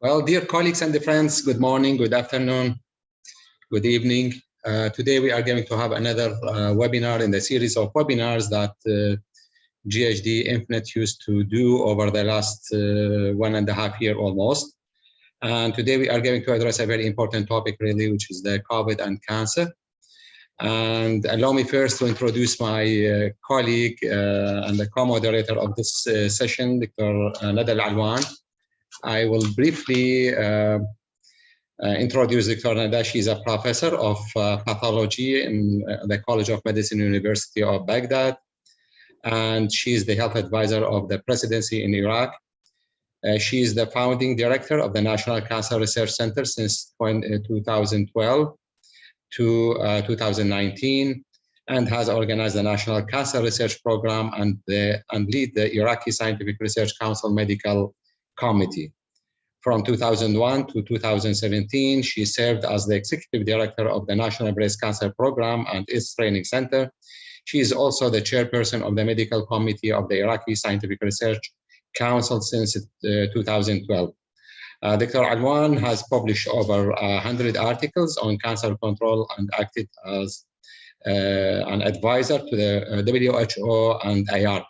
Well, dear colleagues and friends, good morning, good afternoon, good evening. Today we are going to have another webinar in the series of webinars that GHD Infinite used to do over the last 1.5 years almost. And today we are going to address a very important topic really, which is the COVID and cancer. And allow me first to introduce my colleague and the co-moderator of this session, Dr. Nada Al-Alwan. I will briefly introduce Dr. Nada. She's a professor of pathology in the College of Medicine, University of Baghdad. And she's the health advisor of the presidency in Iraq. She is the founding director of the National Cancer Research Center since 2012 to 2019, and has organized the National Cancer Research Program and lead the Iraqi Scientific Research Council Medical Committee. From 2001 to 2017, she served as the executive director of the National Breast Cancer Program and its training center. She is also the chairperson of the medical committee of the Iraqi Scientific Research Council since 2012. Dr. Alwan has published over 100 articles on cancer control and acted as an advisor to the WHO and IARC.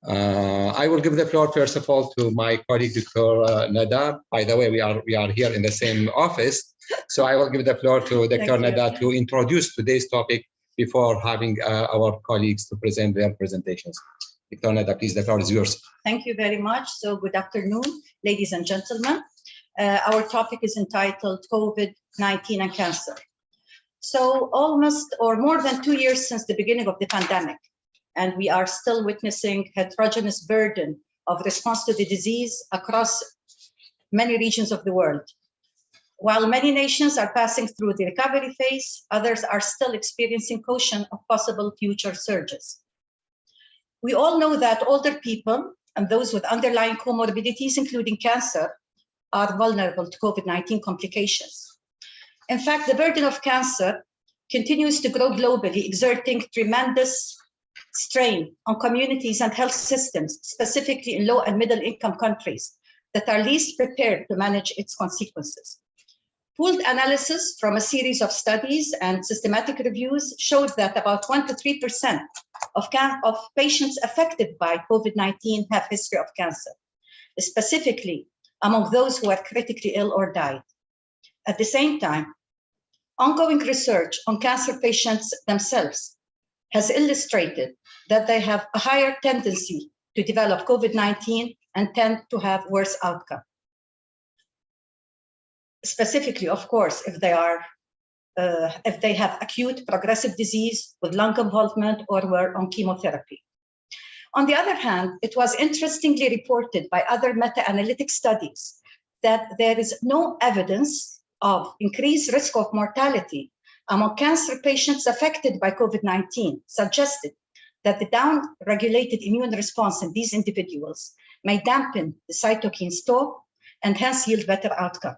I will give the floor first of all to my colleague, Dr. Nada. By the way, we are here in the same office. So I will give the floor to Dr. Nada to introduce today's topic before having our colleagues to present their presentations. Dr. Nada, please, the floor is yours. Thank you very much. So good afternoon, ladies and gentlemen. Our topic is entitled COVID-19 and cancer. So almost or more than 2 years since the beginning of the pandemic, and we are still witnessing heterogeneous burden of response to the disease across many regions of the world. While many nations are passing through the recovery phase, others are still experiencing caution of possible future surges. We all know that older people and those with underlying comorbidities, including cancer, are vulnerable to COVID-19 complications. In fact, the burden of cancer continues to grow globally, exerting tremendous strain on communities and health systems, specifically in low and middle income countries that are least prepared to manage its consequences. Pooled analysis from a series of studies and systematic reviews showed that about 1 to 3% of patients affected by COVID-19 have history of cancer, specifically among those who are critically ill or died. At the same time, ongoing research on cancer patients themselves has illustrated that they have a higher tendency to develop COVID-19 and tend to have worse outcome. Specifically, of course, if they have acute progressive disease with lung involvement or were on chemotherapy. On the other hand, it was interestingly reported by other meta-analytic studies that there is no evidence of increased risk of mortality among cancer patients affected by COVID-19, suggested that the down-regulated immune response in these individuals may dampen the cytokine storm and hence yield better outcome,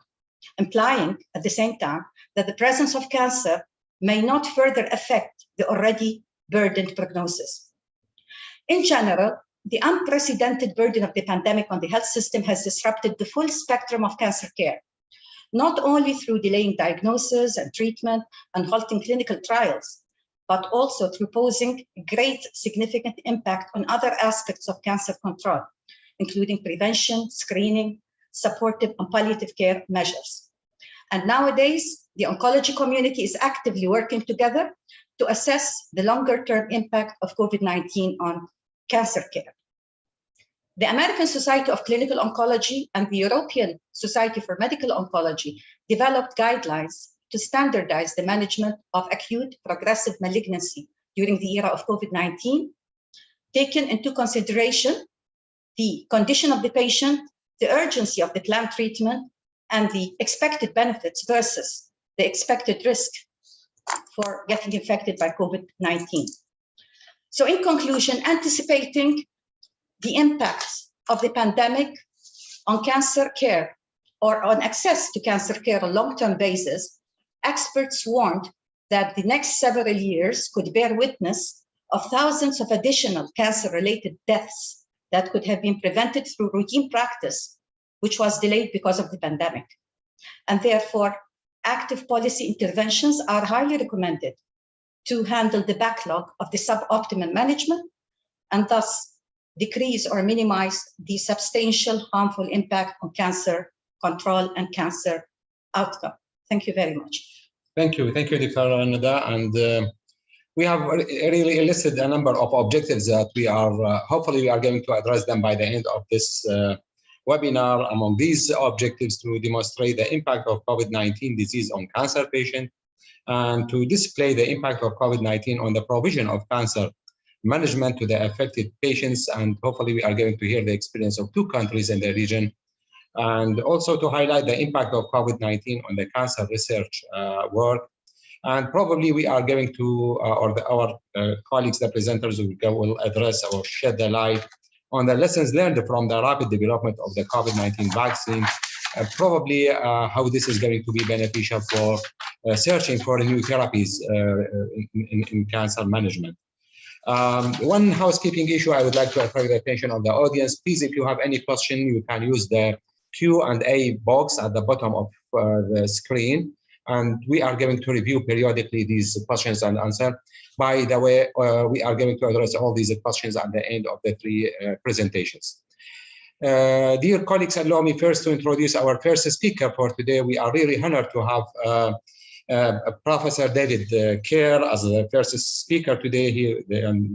implying at the same time that the presence of cancer may not further affect the already burdened prognosis. In general, the unprecedented burden of the pandemic on the health system has disrupted the full spectrum of cancer care, not only through delaying diagnosis and treatment and halting clinical trials, but also through posing great significant impact on other aspects of cancer control, including prevention, screening, supportive and palliative care measures. And nowadays, the oncology community is actively working together to assess the longer-term impact of COVID-19 on cancer care. The American Society of Clinical Oncology and the European Society for Medical Oncology developed guidelines to standardize the management of acute progressive malignancy during the era of COVID-19, taking into consideration the condition of the patient, the urgency of the planned treatment, and the expected benefits versus the expected risk for getting infected by COVID-19. So in conclusion, anticipating the impacts of the pandemic on cancer care or on access to cancer care on a long-term basis, experts warned that the next several years could bear witness of thousands of additional cancer-related deaths that could have been prevented through routine practice which was delayed because of the pandemic. And therefore, active policy interventions are highly recommended to handle the backlog of the suboptimal management and thus decrease or minimize the substantial harmful impact on cancer control and cancer outcome. Thank you very much. Thank you, Dr. Nada. And we have really listed a number of objectives that we are, hopefully we are going to address them by the end of this webinar. Among these objectives, to demonstrate the impact of COVID-19 disease on cancer patients and to display the impact of COVID-19 on the provision of cancer management to the affected patients. And hopefully we are going to hear the experience of 2 countries in the region, and also to highlight the impact of COVID-19 on the cancer research work. And probably we are going to, our colleagues, the presenters, will address or shed the light on the lessons learned from the rapid development of the COVID-19 vaccine, and probably how this is going to be beneficial for searching for new therapies in cancer management. One housekeeping issue I would like to attract the attention of the audience. Please, if you have any question, you can use the Q&A box at the bottom of the screen, and we are going to review periodically these questions and answer. By the way, we are going to address all these questions at the end of the 3 presentations. Dear colleagues, allow me first to introduce our first speaker for today. We are really honored to have Professor David Kerr as the first speaker today.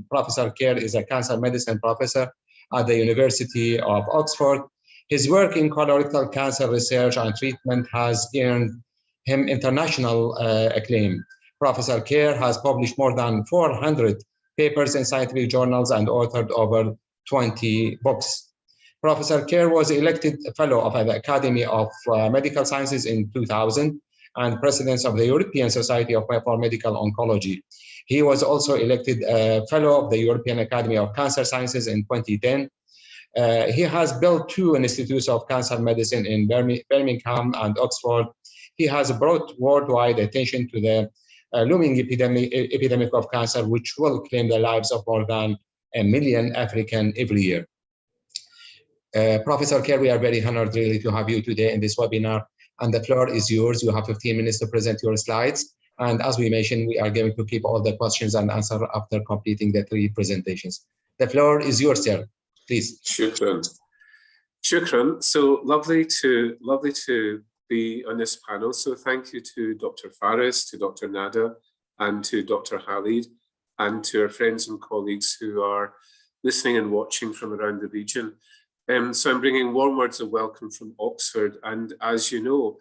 Professor Kerr is a cancer medicine professor at the University of Oxford. His work in colorectal cancer research and treatment has earned him international acclaim. Professor Kerr has published more than 400 papers in scientific journals and authored over 20 books. Professor Kerr was elected fellow of the Academy of Medical Sciences in 2000 and president of the European Society for Medical Oncology. He was also elected fellow of the European Academy of Cancer Sciences in 2010. He has built 2 institutes of cancer medicine in Birmingham and Oxford. He has brought worldwide attention to the looming epidemic of cancer, which will claim the lives of more than 1 million Africans every year. Professor Kerr, we are very honored really to have you today in this webinar, and the floor is yours. You have 15 minutes to present your slides. And as we mentioned, we are going to keep all the questions and answer after completing the 3 presentations. The floor is yours, sir. Please. Shukran. Shukran. So lovely to be on this panel. So thank you to Dr. Faris, to Dr. Nada, and to Dr. Khalid, and to our friends and colleagues who are listening and watching from around the region. So I'm bringing warm words of welcome from Oxford. And as you know,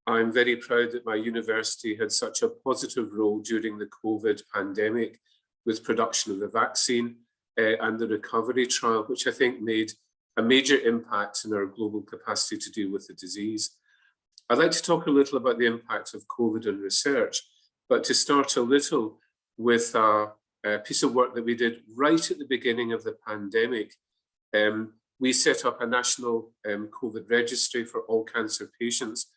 I'm very proud that my university had such a positive role during the COVID pandemic with production of the vaccine and the recovery trial, which I think made a major impact in our global capacity to deal with the disease. I'd like to talk a little about the impact of COVID on research, but to start a little with a piece of work that we did right at the beginning of the pandemic. We set up a national COVID registry for all cancer patients.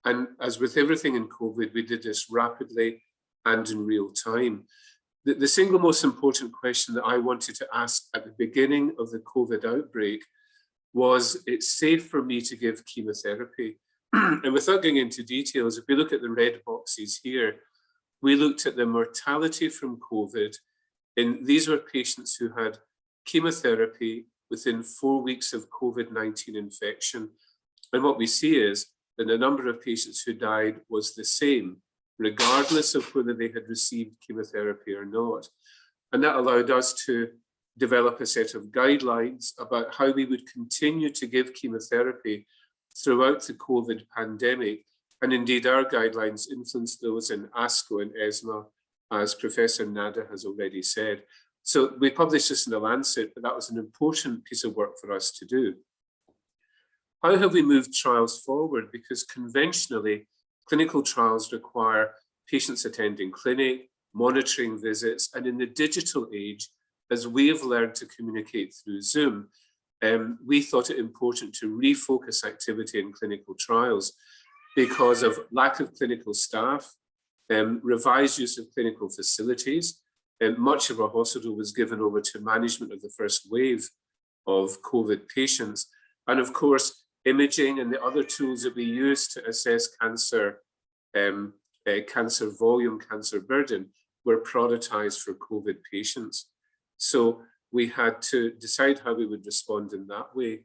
And as with everything in COVID, we did this rapidly and in real time. The single most important question that I wanted to ask at the beginning of the COVID outbreak was, it's safe for me to give chemotherapy? And without going into details, if we look at the red boxes here, we looked at the mortality from COVID. And these were patients who had chemotherapy within 4 weeks of COVID-19 infection. And what we see is that the number of patients who died was the same, regardless of whether they had received chemotherapy or not. And that allowed us to develop a set of guidelines about how we would continue to give chemotherapy throughout the COVID pandemic. And indeed, our guidelines influenced those in ASCO and ESMA, as Professor Nada has already said. So we published this in the Lancet, but that was an important piece of work for us to do. How have we moved trials forward? Because conventionally, clinical trials require patients attending clinic, monitoring visits, and in the digital age, as we have learned to communicate through Zoom, we thought it important to refocus activity in clinical trials because of lack of clinical staff, revised use of clinical facilities, and much of our hospital was given over to management of the first wave of COVID patients. And of course, imaging and the other tools that we use to assess cancer, cancer volume, cancer burden, were prioritized for COVID patients. So we had to decide how we would respond in that way.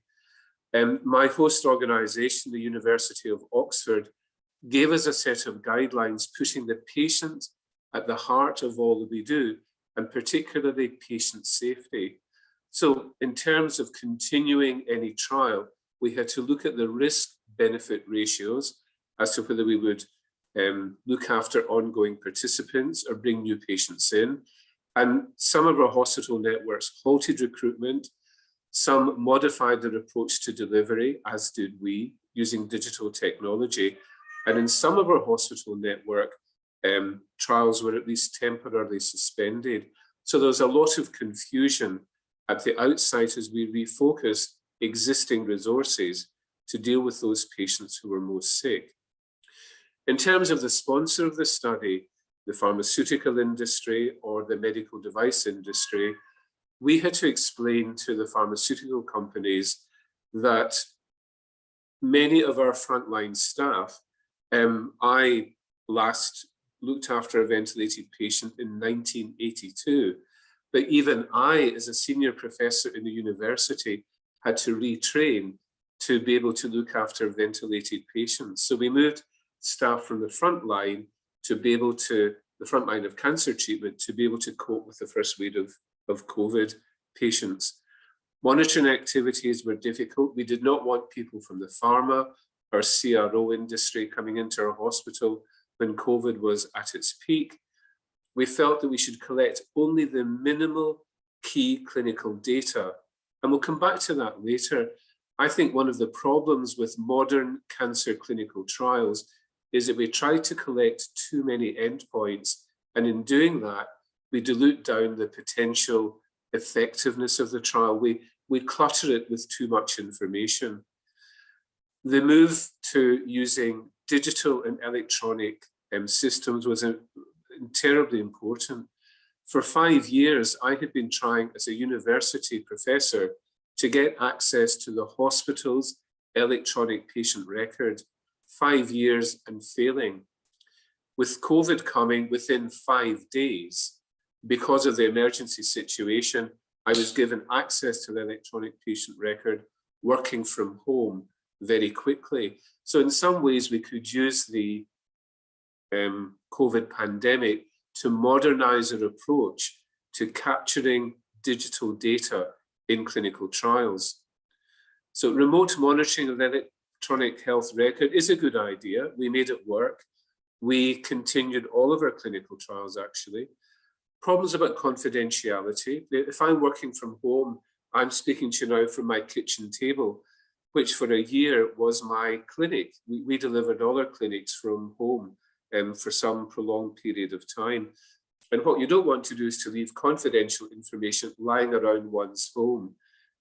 My host organization, the University of Oxford, gave us a set of guidelines pushing the patient at the heart of all that we do, and particularly patient safety. So in terms of continuing any trial, we had to look at the risk-benefit ratios as to whether we would look after ongoing participants or bring new patients in. And some of our hospital networks halted recruitment. Some modified their approach to delivery, as did we, using digital technology. And in some of our hospital network, trials were at least temporarily suspended. So there was a lot of confusion at the outset as we refocused existing resources to deal with those patients who were most sick. In terms of the sponsor of the study, the pharmaceutical industry or the medical device industry, we had to explain to the pharmaceutical companies that many of our frontline staff, I last looked after a ventilated patient in 1982, but even I, as a senior professor in the university, had to retrain to be able to look after ventilated patients. So we moved staff from the front line to be able to, the front line of cancer treatment, to be able to cope with the first wave of COVID patients. Monitoring activities were difficult. We did not want people from the pharma or CRO industry coming into our hospital when COVID was at its peak. We felt that we should collect only the minimal key clinical data. And we'll come back to that later. I think one of the problems with modern cancer clinical trials is that we try to collect too many endpoints. And in doing that, we dilute down the potential effectiveness of the trial. We clutter it with too much information. The move to using digital and electronic systems was terribly important. For 5 years, I had been trying as a university professor to get access to the hospital's electronic patient record. 5 years and failing. With COVID coming within 5 days, because of the emergency situation, I was given access to the electronic patient record, working from home very quickly. So in some ways, we could use the COVID pandemic to modernize our approach to capturing digital data in clinical trials. So remote monitoring of the electronic health record is a good idea. We made it work. We continued all of our clinical trials, actually. Problems about confidentiality. If I'm working from home, I'm speaking to you now from my kitchen table, which for a year was my clinic. We delivered all our clinics from home for some prolonged period of time. And what you don't want to do is to leave confidential information lying around one's home.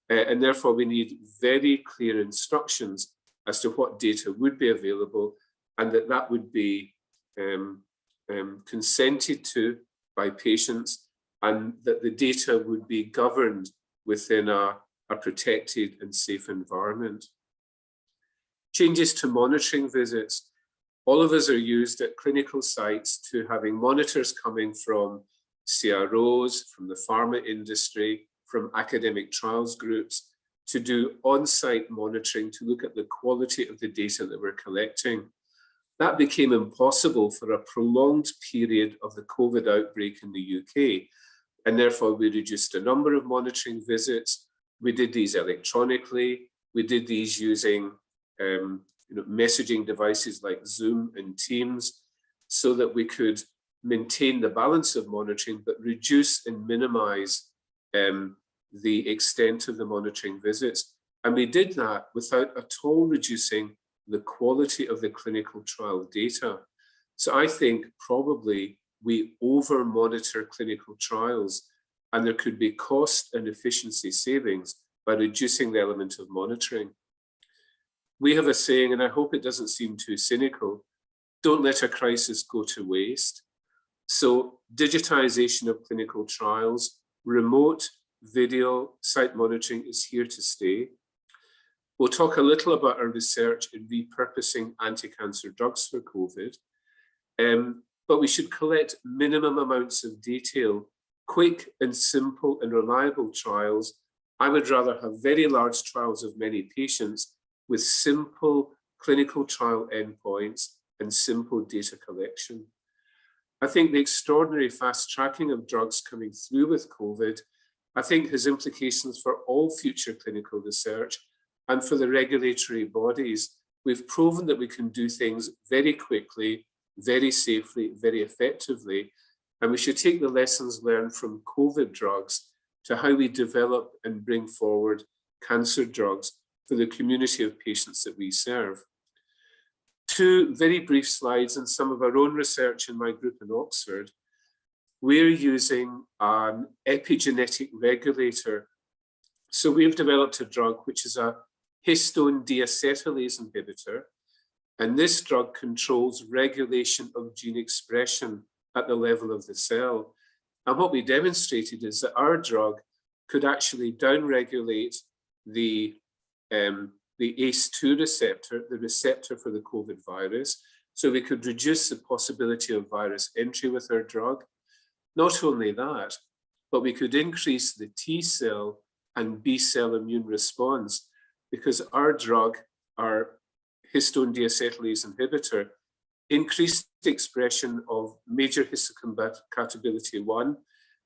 And therefore, we need very clear instructions as to what data would be available and that would be consented to by patients, and that the data would be governed within a protected and safe environment. Changes to monitoring visits. All of us are used at clinical sites to having monitors coming from CROs, from the pharma industry, from academic trials groups, to do on-site monitoring to look at the quality of the data that we're collecting. That became impossible for a prolonged period of the COVID outbreak in the UK. And therefore, we reduced the number of monitoring visits. We did these electronically. We did these using messaging devices like Zoom and Teams, so that we could maintain the balance of monitoring, but reduce and minimize the extent of the monitoring visits. And we did that without at all reducing the quality of the clinical trial data. So I think probably we over-monitor clinical trials, and there could be cost and efficiency savings by reducing the element of monitoring. We have a saying, and I hope it doesn't seem too cynical, don't let a crisis go to waste. So digitization of clinical trials, remote video site monitoring is here to stay. We'll talk a little about our research in repurposing anti-cancer drugs for COVID, but we should collect minimum amounts of detail, quick and simple and reliable trials. I would rather have very large trials of many patients with simple clinical trial endpoints and simple data collection. I think the extraordinary fast tracking of drugs coming through with COVID, I think has implications for all future clinical research and for the regulatory bodies. We've proven that we can do things very quickly, very safely, very effectively, and we should take the lessons learned from COVID drugs to how we develop and bring forward cancer drugs for the community of patients that we serve. Two very brief slides and some of our own research in my group in Oxford. We're using an epigenetic regulator. So we've developed a drug which is a histone deacetylase inhibitor, and this drug controls regulation of gene expression at the level of the cell. And what we demonstrated is that our drug could actually downregulate the ACE2 receptor, the receptor for the COVID virus, so we could reduce the possibility of virus entry with our drug. Not only that, but we could increase the T cell and B cell immune response, because our drug, our histone deacetylase inhibitor, increased the expression of major histocompatibility 1,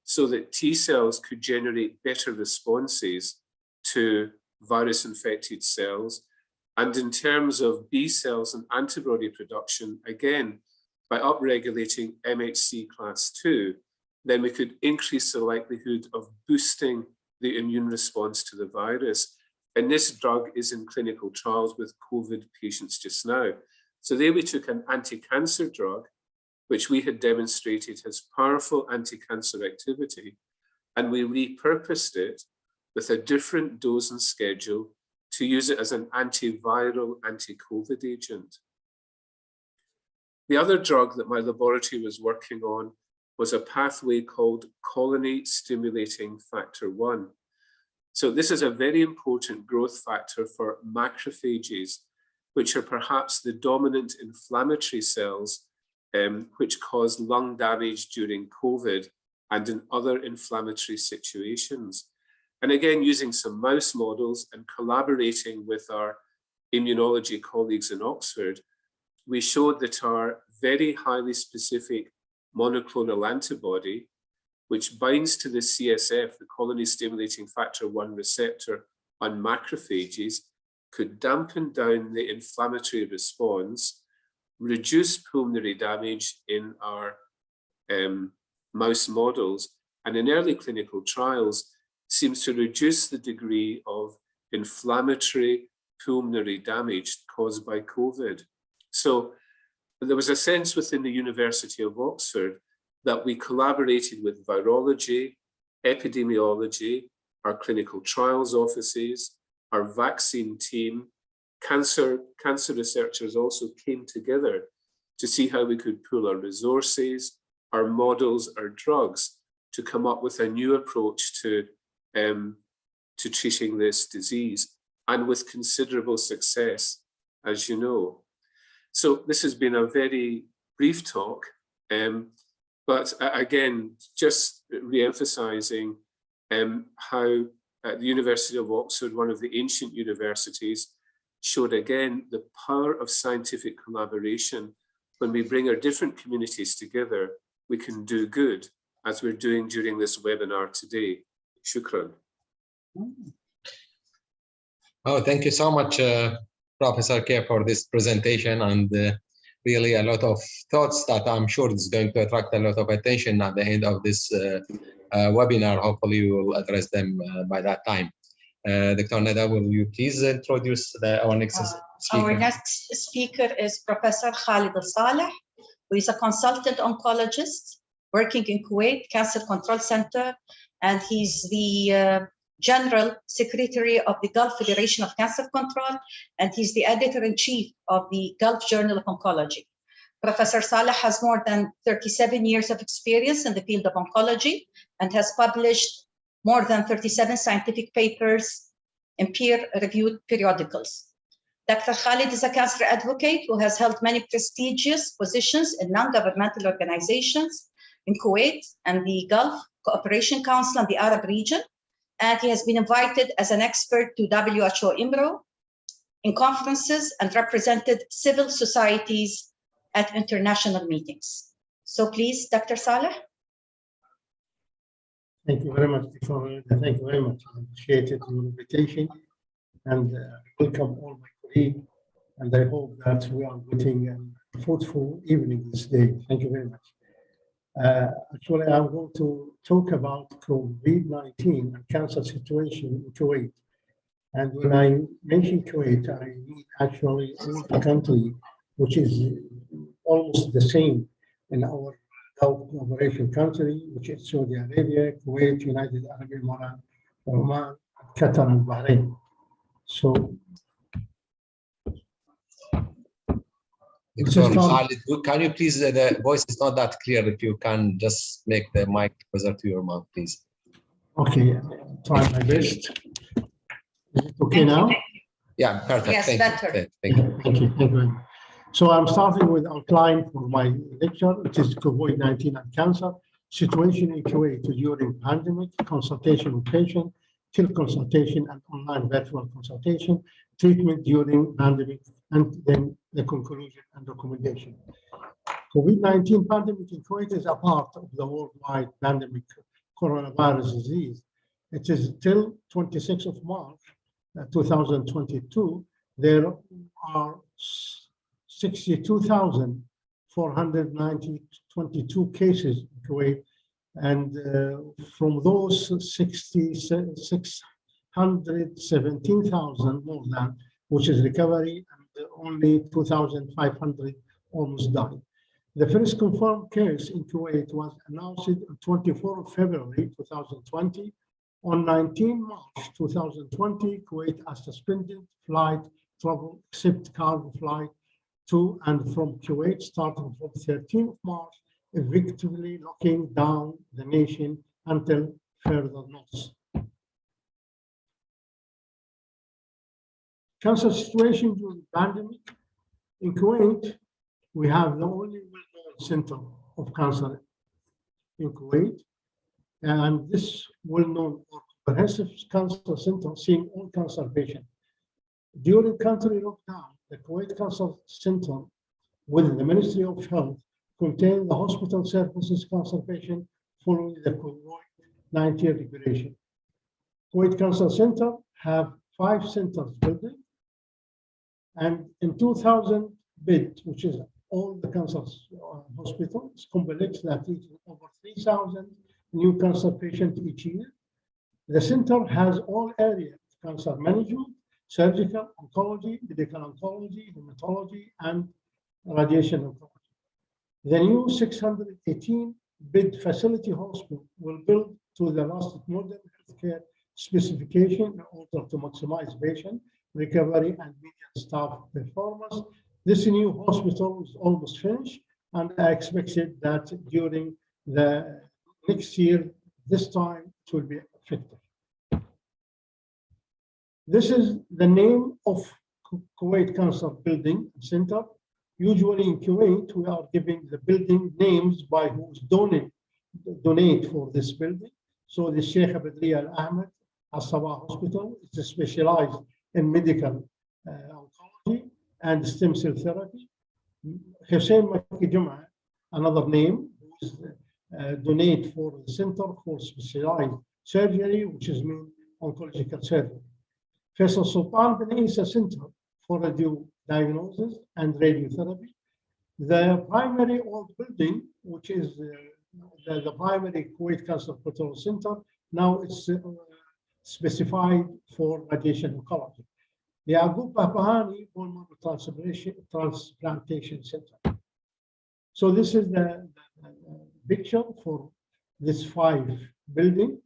so that T cells could generate better responses to virus-infected cells. And in terms of B cells and antibody production, again, by upregulating MHC class 2, then we could increase the likelihood of boosting the immune response to the virus. And this drug is in clinical trials with COVID patients just now. So there we took an anti-cancer drug, which we had demonstrated has powerful anti-cancer activity, and we repurposed it with a different dose and schedule to use it as an antiviral anti-COVID agent. The other drug that my laboratory was working on was a pathway called colony stimulating factor 1. So this is a very important growth factor for macrophages, which are perhaps the dominant inflammatory cells which cause lung damage during COVID and in other inflammatory situations. And again, using some mouse models and collaborating with our immunology colleagues in Oxford, we showed that our very highly specific monoclonal antibody, which binds to the CSF, the colony stimulating factor 1 receptor on macrophages, could dampen down the inflammatory response, reduce pulmonary damage in our mouse models, and in early clinical trials seems to reduce the degree of inflammatory pulmonary damage caused by COVID. So there was a sense within the University of Oxford that we collaborated with virology, epidemiology, our clinical trials offices, our vaccine team, cancer researchers also came together to see how we could pool our resources, our models, our drugs, to come up with a new approach to treating this disease, and with considerable success, as you know. So this has been a very brief talk, but again, just re-emphasizing how at the University of Oxford, one of the ancient universities, showed again the power of scientific collaboration. When we bring our different communities together, we can do good, as we're doing during this webinar today. Shukran. Oh, thank you so much, Professor K, for this presentation, and really a lot of thoughts that I'm sure is going to attract a lot of attention at the end of this webinar. Hopefully we will address them by that time. Dr. Nada, will you please introduce our next speaker? Our next speaker is Professor Khalid Al-Saleh, who is a consultant oncologist working in Kuwait Cancer Control Center, and he's the General Secretary of the Gulf Federation of Cancer Control, and he's the editor-in-chief of the Gulf Journal of Oncology. Professor Saleh has more than 37 years of experience in the field of oncology and has published more than 37 scientific papers in peer-reviewed periodicals. Dr. Khalid is a cancer advocate who has held many prestigious positions in non-governmental organizations in Kuwait and the Gulf Cooperation Council and the Arab region. And he has been invited as an expert to WHO IMRO in conferences and represented civil societies at international meetings. So please, Dr. Saleh. Thank you very much, Dr. Thank you very much. I appreciate your invitation and welcome all my colleagues. And I hope that we are getting a fruitful evening this day. Thank you very much. Actually, I'm going to talk about COVID-19 and cancer situation in Kuwait. And when I mention Kuwait, I mean actually all the country, which is almost the same in our Gulf Cooperation country, which is Saudi Arabia, Kuwait, United Arab Emirates, Oman, Qatar, and Bahrain. So, Khalid, can you please, the voice is not that clear, if you can just make the mic closer to your mouth, please. okay, try my best. Is it okay now? Yeah, perfect. Yes, Thank better. you. Thank you. Thank you. Thank you very much. So I'm starting with outline for my lecture, which is COVID-19 and cancer, situation in Kuwait during pandemic, consultation with patient, teleconsultation and online virtual consultation, treatment during pandemic, and then the conclusion and recommendation. COVID-19 pandemic in Kuwait is a part of the worldwide pandemic coronavirus disease. It is till 26th of March 2022, there are 62,422 cases in Kuwait, and from those 617,000 more than, which is recovery, and only 2,500 almost died. The first confirmed case in Kuwait was announced on 24 February 2020. On 19 March 2020, Kuwait has suspended flight travel except cargo flight to and from Kuwait starting from 13th March, effectively locking down the nation until further notice. Cancer situation during pandemic. In Kuwait, we have the only well-known center of cancer in Kuwait. And this well-known or comprehensive cancer center seeing all cancer patients. During country lockdown, the Kuwait Cancer Center with the Ministry of Health contained the hospital services cancer patient following the COVID-19 regulation. Kuwait Cancer Center have 5 centers building, and in 2,000 beds, which is all the cancer hospitals, complex that is over 3,000 new cancer patients each year. The center has all areas of cancer management, surgical oncology, medical oncology, hematology, and radiation oncology. The new 618-bed facility hospital will build to the last modern healthcare specification in order to maximize patient recovery and median staff performance. This new hospital is almost finished, and I expected that during the next year, this time it will be effective. This is the name of Kuwait Cancer Building Center. Usually in Kuwait, we are giving the building names by who's donate for this building. So the Sheikh Abdullah Al Ahmed Al Sabah Hospital is specialized in medical oncology and stem cell therapy. Hussein Makki Jum'ah, another name, who is donate for the Center for Specialized Surgery, which is mean oncological surgery. Faisal Sultan bin Isa Center for Radio Diagnosis and Radiotherapy. The primary old building, which is the primary Kuwait Cancer Control Center, now it's specified for radiation oncology. The Abu Bahani Bone Marrow Transplantation Center. So this is the picture for this 5 building,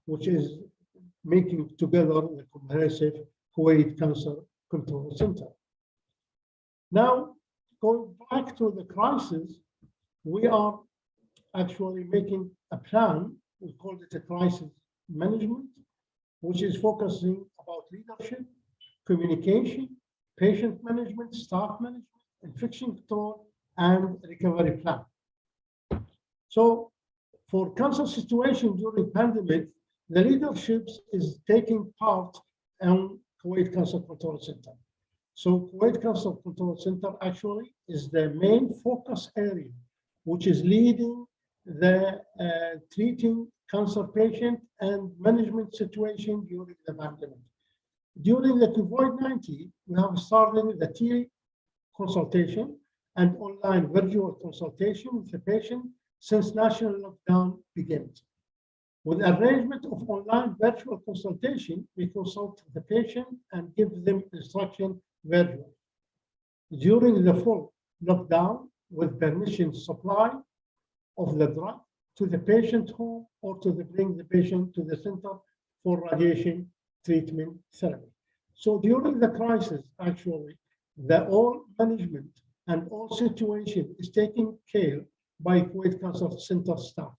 which is making together the comprehensive Kuwait Cancer Control Center. Now, going back to the crisis, we are actually making a plan. We call it a crisis management. which is focusing about leadership, communication, patient management, staff management, infection control, and recovery plan. So for cancer situation during pandemic, the leadership is taking part in Kuwait Cancer Control Center. So Kuwait Cancer Control Center actually is the main focus area, which is leading the treating cancer patient and management situation during the pandemic. During the COVID-19, we have started the teleconsultation and online virtual consultation with the patient since national lockdown begins. With arrangement of online virtual consultation, we consult the patient and give them instruction virtually. During the full lockdown, with permission supply of the drug to the patient home or to bring the patient to the center for radiation treatment therapy. So during the crisis, actually, the all management and all situation is taken care by Kuwait Cancer Center staff.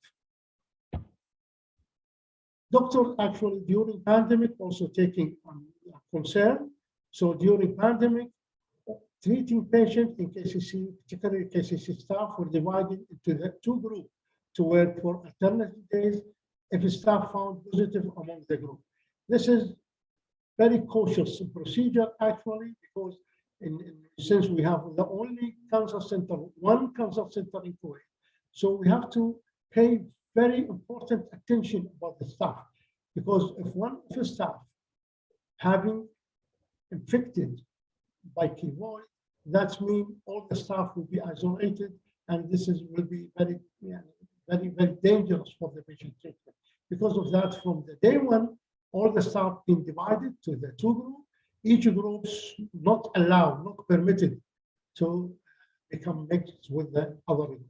Doctors actually during pandemic also taking concern. So during pandemic, treating patients in KCC, particularly KCC staff, were divided into the two groups to work for alternative days if staff found positive among the group. This is very cautious procedure actually, because since we have the only cancer center, one cancer center in Kuwait, so we have to pay very important attention about the staff, because if one of the staff having infected by Kuwait, that means all the staff will be isolated, and this will be very dangerous for the patient treatment. Because of that, from the day one, all the staff being divided to the two groups. Each group's not allowed, not permitted to become mixed with the other group.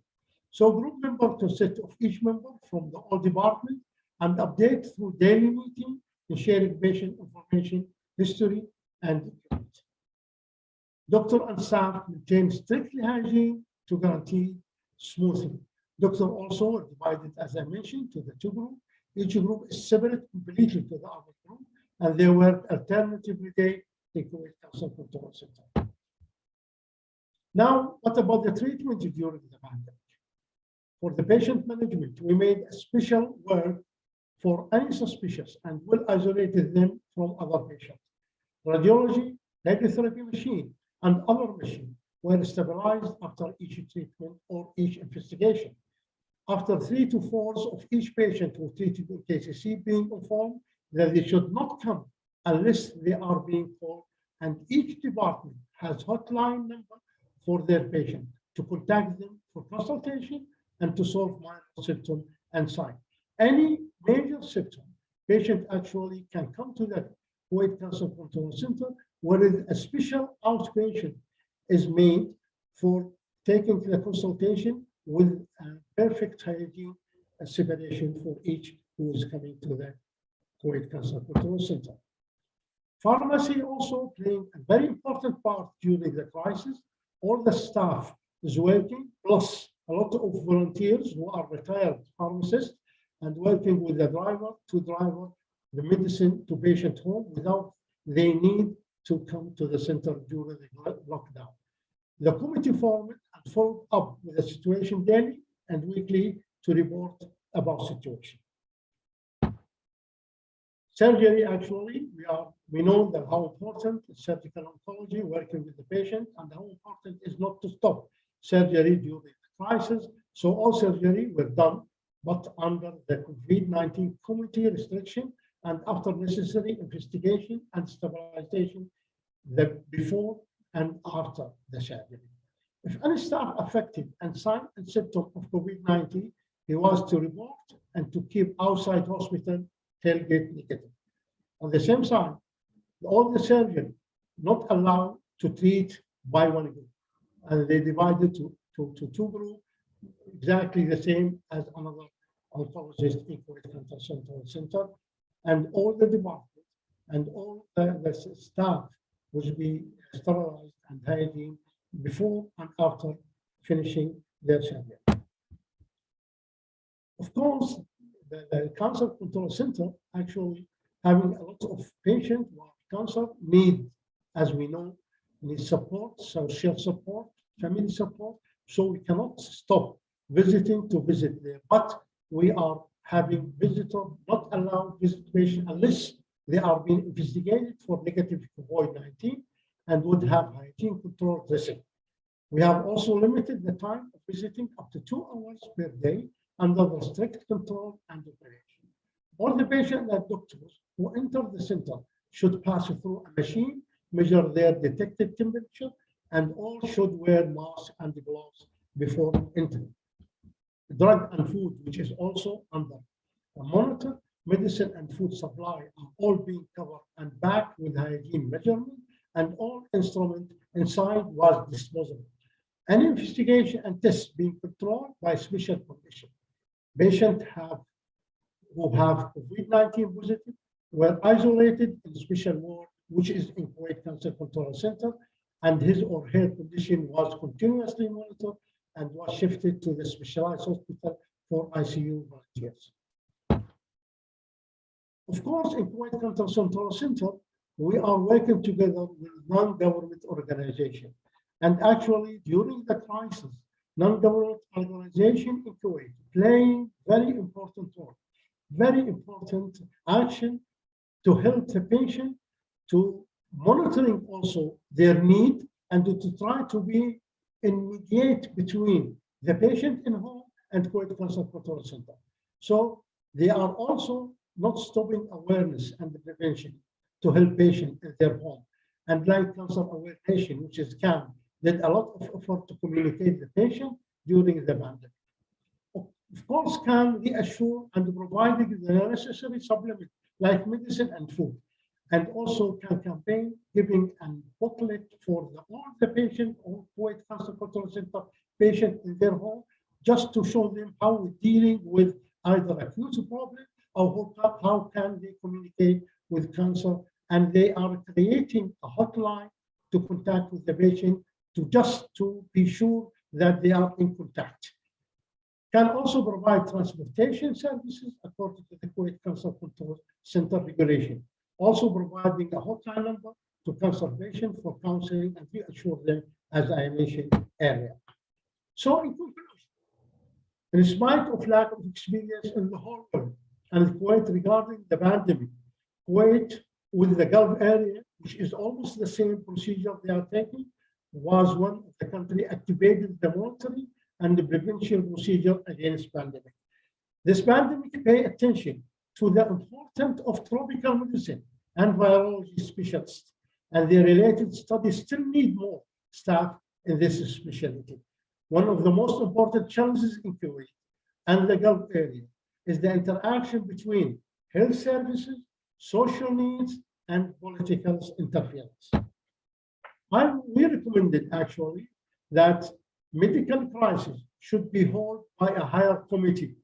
So group member consist of each member from the all department and update through daily meeting and sharing patient information, history, and documents. Doctor and staff maintain strictly hygiene to guarantee smoothly. Doctor also are divided, as I mentioned, to the two groups. Each group is separate completely to the other group, and they work alternatively day in Kuwait Cancer Control Center. Now, what about the treatment during the pandemic? For the patient management, we made a special work for any suspicious and well isolated them from other patients. Radiology, radiotherapy machine, and other machines were stabilized after each treatment or each investigation. After 3 to 4 of each patient who treated in KCC being informed that they should not come unless they are being called, and each department has hotline number for their patient to contact them for consultation and to solve minor symptom and sign. Any major symptom, patient actually can come to the Kuwait Cancer Control Center, where a special outpatient is made for taking the consultation with perfect hygiene and separation for each who is coming to the Kuwait Cancer Control Center. Pharmacy also playing a very important part during the crisis. All the staff is working, plus a lot of volunteers who are retired pharmacists and working with the driver to deliver the medicine to patient home without they need to come to the center during the lockdown. The committee formed and followed up with the situation daily and weekly to report about situation. Surgery, actually, we know that how important is surgical oncology, working with the patient, and how important is not to stop surgery during the crisis. So all surgery were done, but under the COVID-19 committee restriction and after necessary investigation and stabilization before and after the surgery. If any staff affected and sign and symptom of COVID-19, he was to report and to keep outside hospital tailgate negative. On the same side, all the surgeons not allowed to treat by one group, and they divided to two groups, exactly the same as another oncologist in Kuwait Cancer Center, and all the departments and all the staff will be sterilized and hygiene before and after finishing their surgery. Of course, the Cancer Control Center actually having a lot of patients with cancer need, as we know, need support, social support, family support. So we cannot stop visiting to visit there, but we are having visitors not allowed visit patients unless they are being investigated for negative COVID-19 and would have hygiene control dressing. We have also limited the time of visiting up to 2 hours per day under the strict control and operation. All the patients and doctors who enter the center should pass through a machine, measure their detected temperature, and all should wear masks and gloves before entering. Drug and food, which is also under a monitor, medicine and food supply are all being covered and backed with hygiene measurement, and all instrument inside was disposable. Any investigation and tests being controlled by special conditions. Patients who have COVID-19 positive were isolated in special ward, which is in Kuwait Cancer Control Center, and his or her condition was continuously monitored and was shifted to the specialized hospital for ICU volunteers. Of course, in Kuwait Cancer Control Center, we are working together with non-government organizations. And actually, during the crisis, non-government organizations in Kuwait playing very important role, very important action to help the patient, to monitoring also their need, and to try to be in mediate between the patient in home and Kuwait Cancer Control Center. So they are also not stopping awareness and prevention to help patients in their home. And like Cancer Aware Nation, which is CAN, did a lot of effort to communicate the patient during the pandemic. Of course, CAN reassure and providing the necessary supplement like medicine and food. And also CAN campaign giving a booklet for all the patients or Kuwait Cancer Control Center patients in their home, just to show them how we're dealing with either acute problem or how can they communicate with cancer. And they are creating a hotline to contact with the patient to be sure that they are in contact. Can also provide transportation services according to the Kuwait Cancer Control Center regulation. Also providing a hotline number to cancer patients for counseling and reassure them, as I mentioned earlier. So in conclusion, in spite of lack of experience in the whole world and Kuwait regarding the pandemic, Kuwait with the Gulf area, which is almost the same procedure they are taking, was one of the country activated the monitoring and the prevention procedure against pandemic. This pandemic pay attention to the importance of tropical medicine and virology specialists, and the related studies still need more staff in this specialty. One of the most important challenges in Kuwait and the Gulf area is the interaction between health services, social needs, and political interference. We recommended actually that medical crisis should be held by a higher committee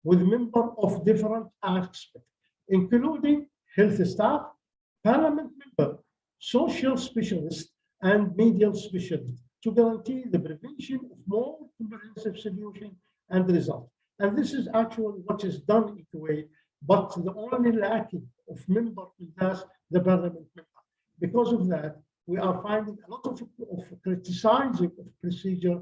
with members of different aspects, including health staff, parliament members, social specialists, and media specialists to guarantee the prevention of more comprehensive solution and result. And this is actually what is done in Kuwait, but the only lacking of members is the parliament member. Because of that, we are finding a lot of criticizing of procedure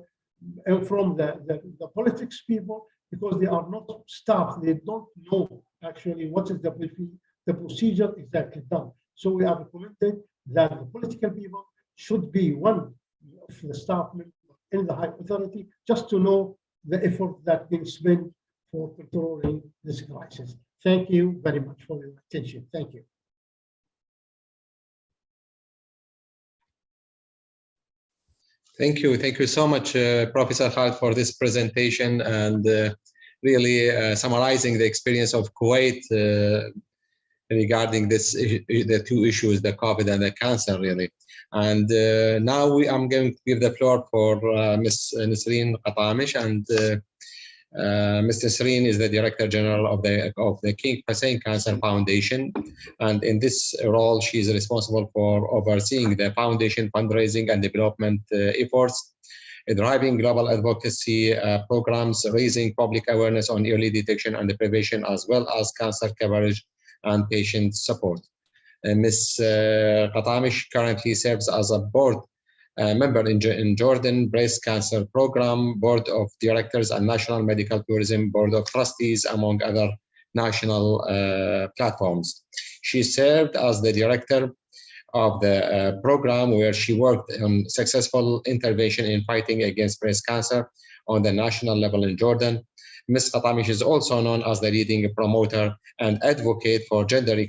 from the politics people, because they are not staff. They don't know actually what is the procedure exactly done. So we are recommending that the political people should be one of the staff members in the high authority, just to know the effort that been spent for controlling this crisis. Thank you very much for your attention. Thank you. Thank you so much, Professor Khalid, for this presentation and really summarizing the experience of Kuwait regarding the two issues, the COVID and the cancer, really. And now I'm going to give the floor for Ms. Nasreen Qatamish, and Ms. Nasreen is the Director General of the King Hussein Cancer Foundation, and in this role, she is responsible for overseeing the foundation fundraising and development efforts, driving global advocacy programs, raising public awareness on early detection and prevention, as well as cancer coverage and patient support. Ms. Qatamish currently serves as a board member in Jordan Breast Cancer Program, Board of Directors, and National Medical Tourism Board of Trustees, among other national platforms. She served as the director of the program, where she worked on successful intervention in fighting against breast cancer on the national level in Jordan. Ms. Qatamish is also known as the leading promoter and advocate for gender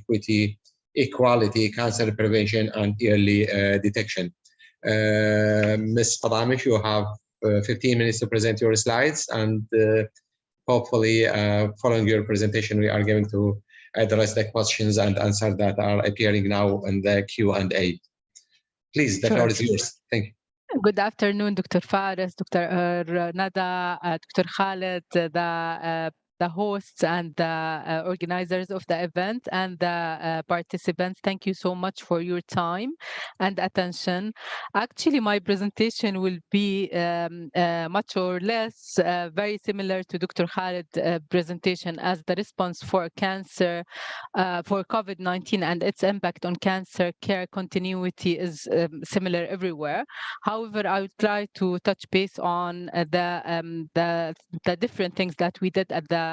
equality, cancer prevention, and early detection. Ms. Qatamish, you have 15 minutes to present your slides, and hopefully following your presentation, we are going to address the questions and answer that are appearing now in the Q&A. Please, the floor is yours. Thank you. Good afternoon, Dr. Fares, Dr. Nada, Dr. Khaled, the hosts and the organizers of the event, and the participants. Thank you so much for your time and attention. Actually, my presentation will be much or less very similar to Dr. Khaled's presentation, as the response for cancer, for COVID-19 and its impact on cancer care continuity is similar everywhere. However, I would try to touch base on the different things that we did at the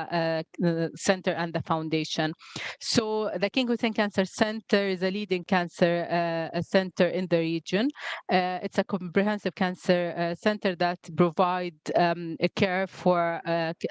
center and the foundation. So the King Hussein Cancer Center is a leading cancer center in the region. It's a comprehensive cancer center that provides care for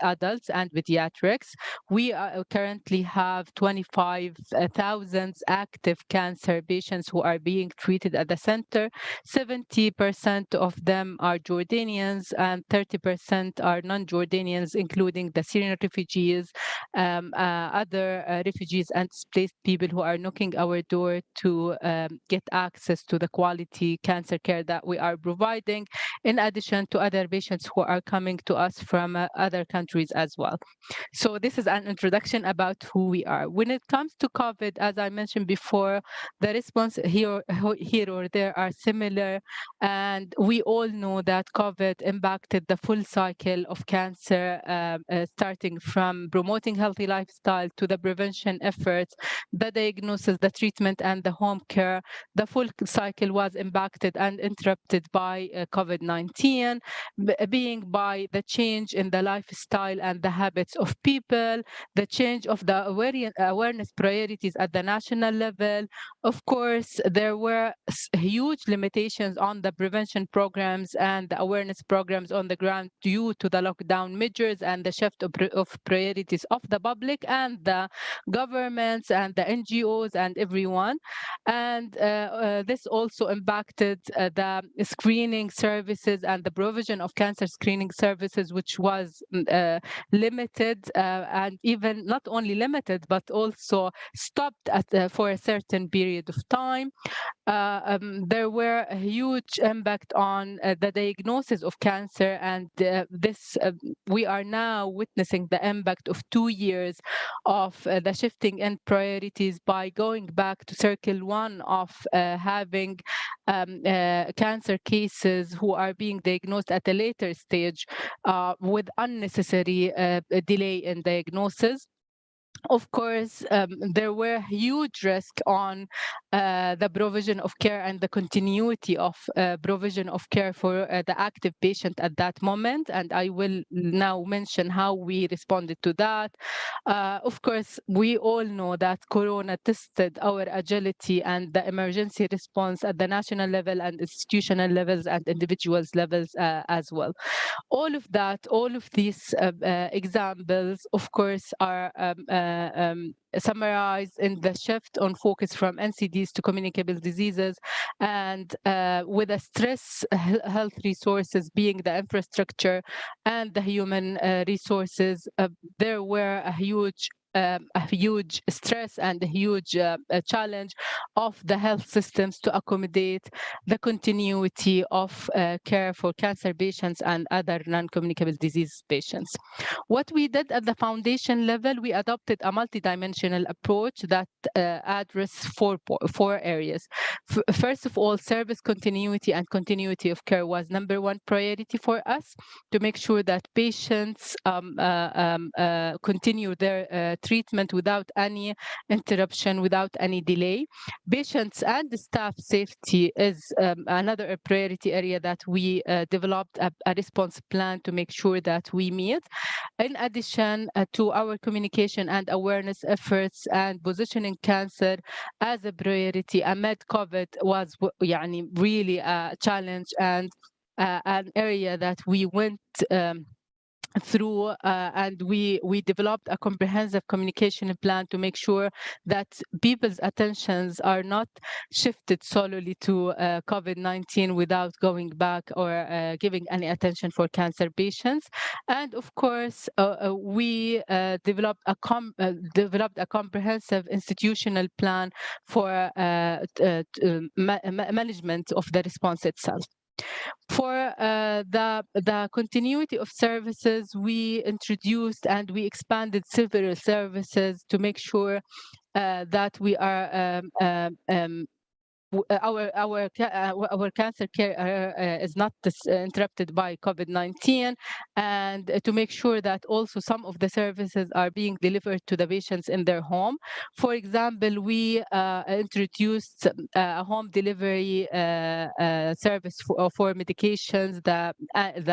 adults and pediatrics. We currently have 25,000 active cancer patients who are being treated at the center. 70% of them are Jordanians and 30% are non-Jordanians, including the Syrian refugees, other refugees and displaced people who are knocking our door to get access to the quality cancer care that we are providing, in addition to other patients who are coming to us from other countries as well. So this is an introduction about who we are. When it comes to COVID, as I mentioned before, the response here or there are similar, and we all know that COVID impacted the full cycle of cancer, starting from promoting healthy lifestyle to the prevention efforts, the diagnosis, the treatment, and the home care. The full cycle was impacted and interrupted by COVID-19, being by the change in the lifestyle and the habits of people, the change of the awareness priorities at the national level. Of course, there were huge limitations on the prevention programs and the awareness programs on the ground due to the lockdown measures and the shift of priorities of the public and the governments and the NGOs and everyone. And this also impacted the screening services and the provision of cancer screening services, which was limited, and even not only limited, but also stopped for a certain period of time. There were a huge impact on the diagnosis of cancer, and we are now witnessing the impact of 2 years of the shifting in priorities by going back to circle one of having cancer cases who are being diagnosed at a later stage with unnecessary delay in diagnosis. Of course, there were huge risks on the provision of care and the continuity of provision of care for the active patient at that moment. And I will now mention how we responded to that. Of course, we all know that Corona tested our agility and the emergency response at the national level and institutional levels and individuals levels as well. All of that, all of these examples, of course, are summarized in the shift on focus from NCDs to communicable diseases, and with a stress health resources being the infrastructure and the human resources, there were a huge stress and a huge challenge of the health systems to accommodate the continuity of care for cancer patients and other non-communicable disease patients. What we did at the foundation level, we adopted a multidimensional approach that addressed four areas. First of all, service continuity and continuity of care was number one priority for us, to make sure that patients continue their treatment without any interruption, without any delay. Patients and staff safety is another priority area that we developed a response plan to make sure that we meet. In addition to our communication and awareness efforts and positioning cancer as a priority amid COVID was really a challenge and an area that we went through and we developed a comprehensive communication plan to make sure that people's attentions are not shifted solely to COVID-19 without going back or giving any attention for cancer patients. And of course, we developed a comprehensive institutional plan for management of the response itself. For the continuity of services, we introduced and we expanded several services to make sure that we are our cancer care is not interrupted by COVID-19, and to make sure that also some of the services are being delivered to the patients in their home. For example, we introduced a home delivery service for medications, the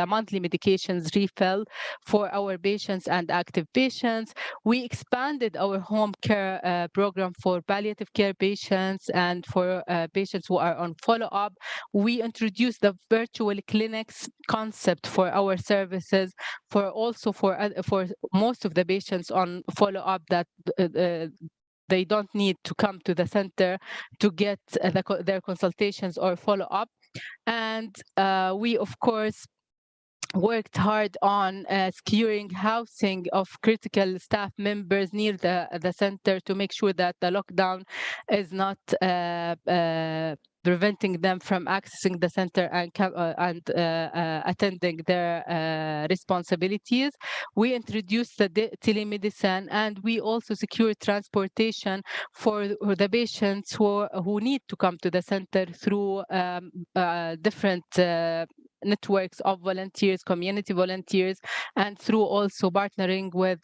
monthly medications refill for our patients and active patients. We expanded our home care program for palliative care patients and for patients who are on follow-up. We introduced the virtual clinics concept for our services, for most of the patients on follow-up that they don't need to come to the center to get their consultations or follow-up. And we, of course, worked hard on securing housing of critical staff members near the center to make sure that the lockdown is not preventing them from accessing the center and attending their responsibilities. We introduced the telemedicine, and we also secured transportation for the patients who need to come to the center through different networks of volunteers, community volunteers, and through also partnering with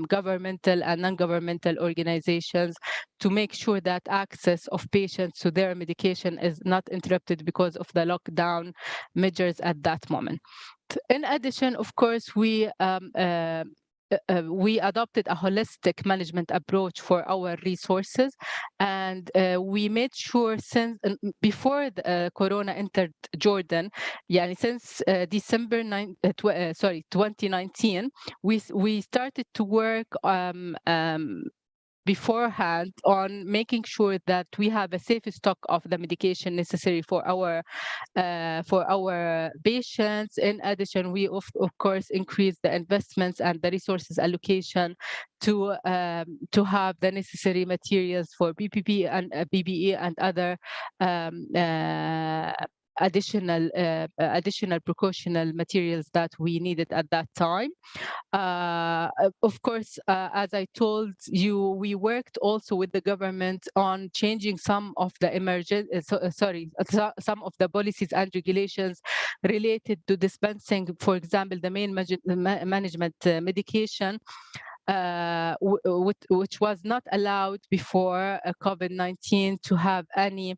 governmental and non-governmental organizations to make sure that access of patients to their medication is not interrupted because of the lockdown measures at that moment. In addition, of course, we adopted a holistic management approach for our resources, and we made sure since before Corona entered Jordan, since December 2019, we started to work beforehand on making sure that we have a safe stock of the medication necessary for our patients. In addition, we of course increase the investments and the resources allocation to have the necessary materials for PPP and PPE and other additional precautional materials that we needed at that time. Of course, as I told you, we worked also with the government on changing some of the some of the policies and regulations related to dispensing, for example, the main management medication, which was not allowed before COVID-19 to have any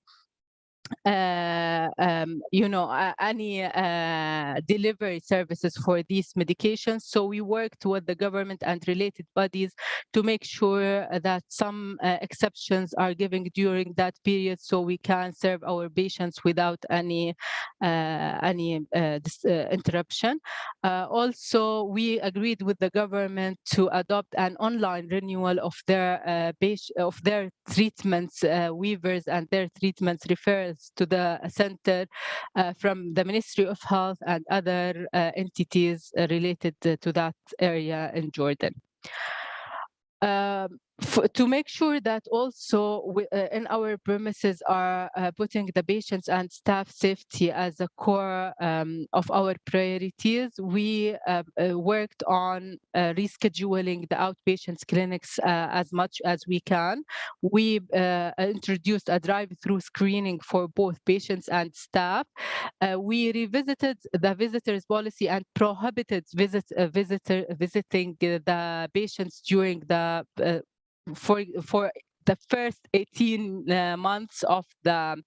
delivery services for these medications. So we worked with the government and related bodies to make sure that some exceptions are given during that period, so we can serve our patients without any interruption. Also, we agreed with the government to adopt an online renewal of their treatments waivers and their treatments referrals to the center from the Ministry of Health and other entities related to that area in Jordan. to make sure that also in our premises are putting the patients and staff safety as a core of our priorities, we worked on rescheduling the outpatients clinics as much as we can. We introduced a drive-through screening for both patients and staff. We revisited the visitors policy and prohibited visiting the patients during the for the first 18 months of the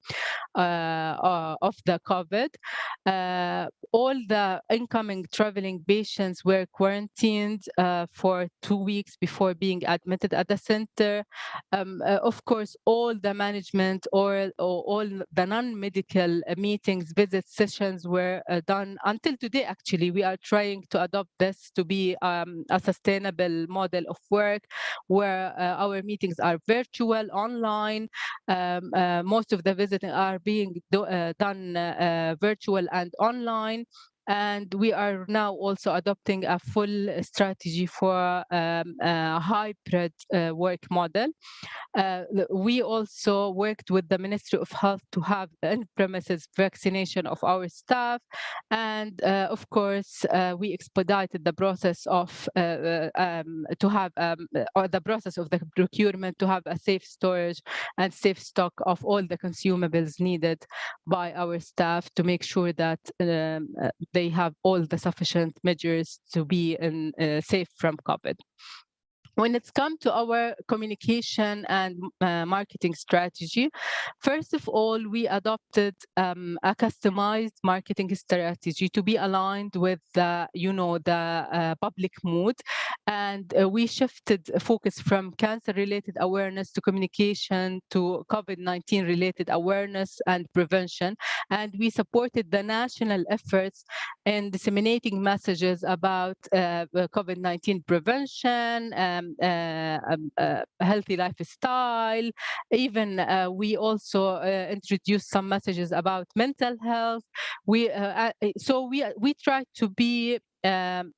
COVID. All the incoming traveling patients were quarantined for 2 weeks before being admitted at the center. Of course, all the management or all the non-medical meetings, visits, sessions were done. Until today, actually, we are trying to adopt this to be a sustainable model of work where our meetings are virtual, online. Most of the visiting are being done virtual and online. And we are now also adopting a full strategy for a hybrid work model. We also worked with the Ministry of Health to have in-premises vaccination of our staff. And of course, we expedited the process of the process of the procurement to have a safe storage and safe stock of all the consumables needed by our staff to make sure that they have all the sufficient measures to be safe from COVID. When it's come to our communication and marketing strategy, first of all, we adopted a customized marketing strategy to be aligned with the public mood, and we shifted focus from cancer-related awareness to communication to COVID-19 related awareness and prevention, and we supported the national efforts in disseminating messages about COVID-19 prevention. Healthy lifestyle. Even we also introduced some messages about mental health. We try to be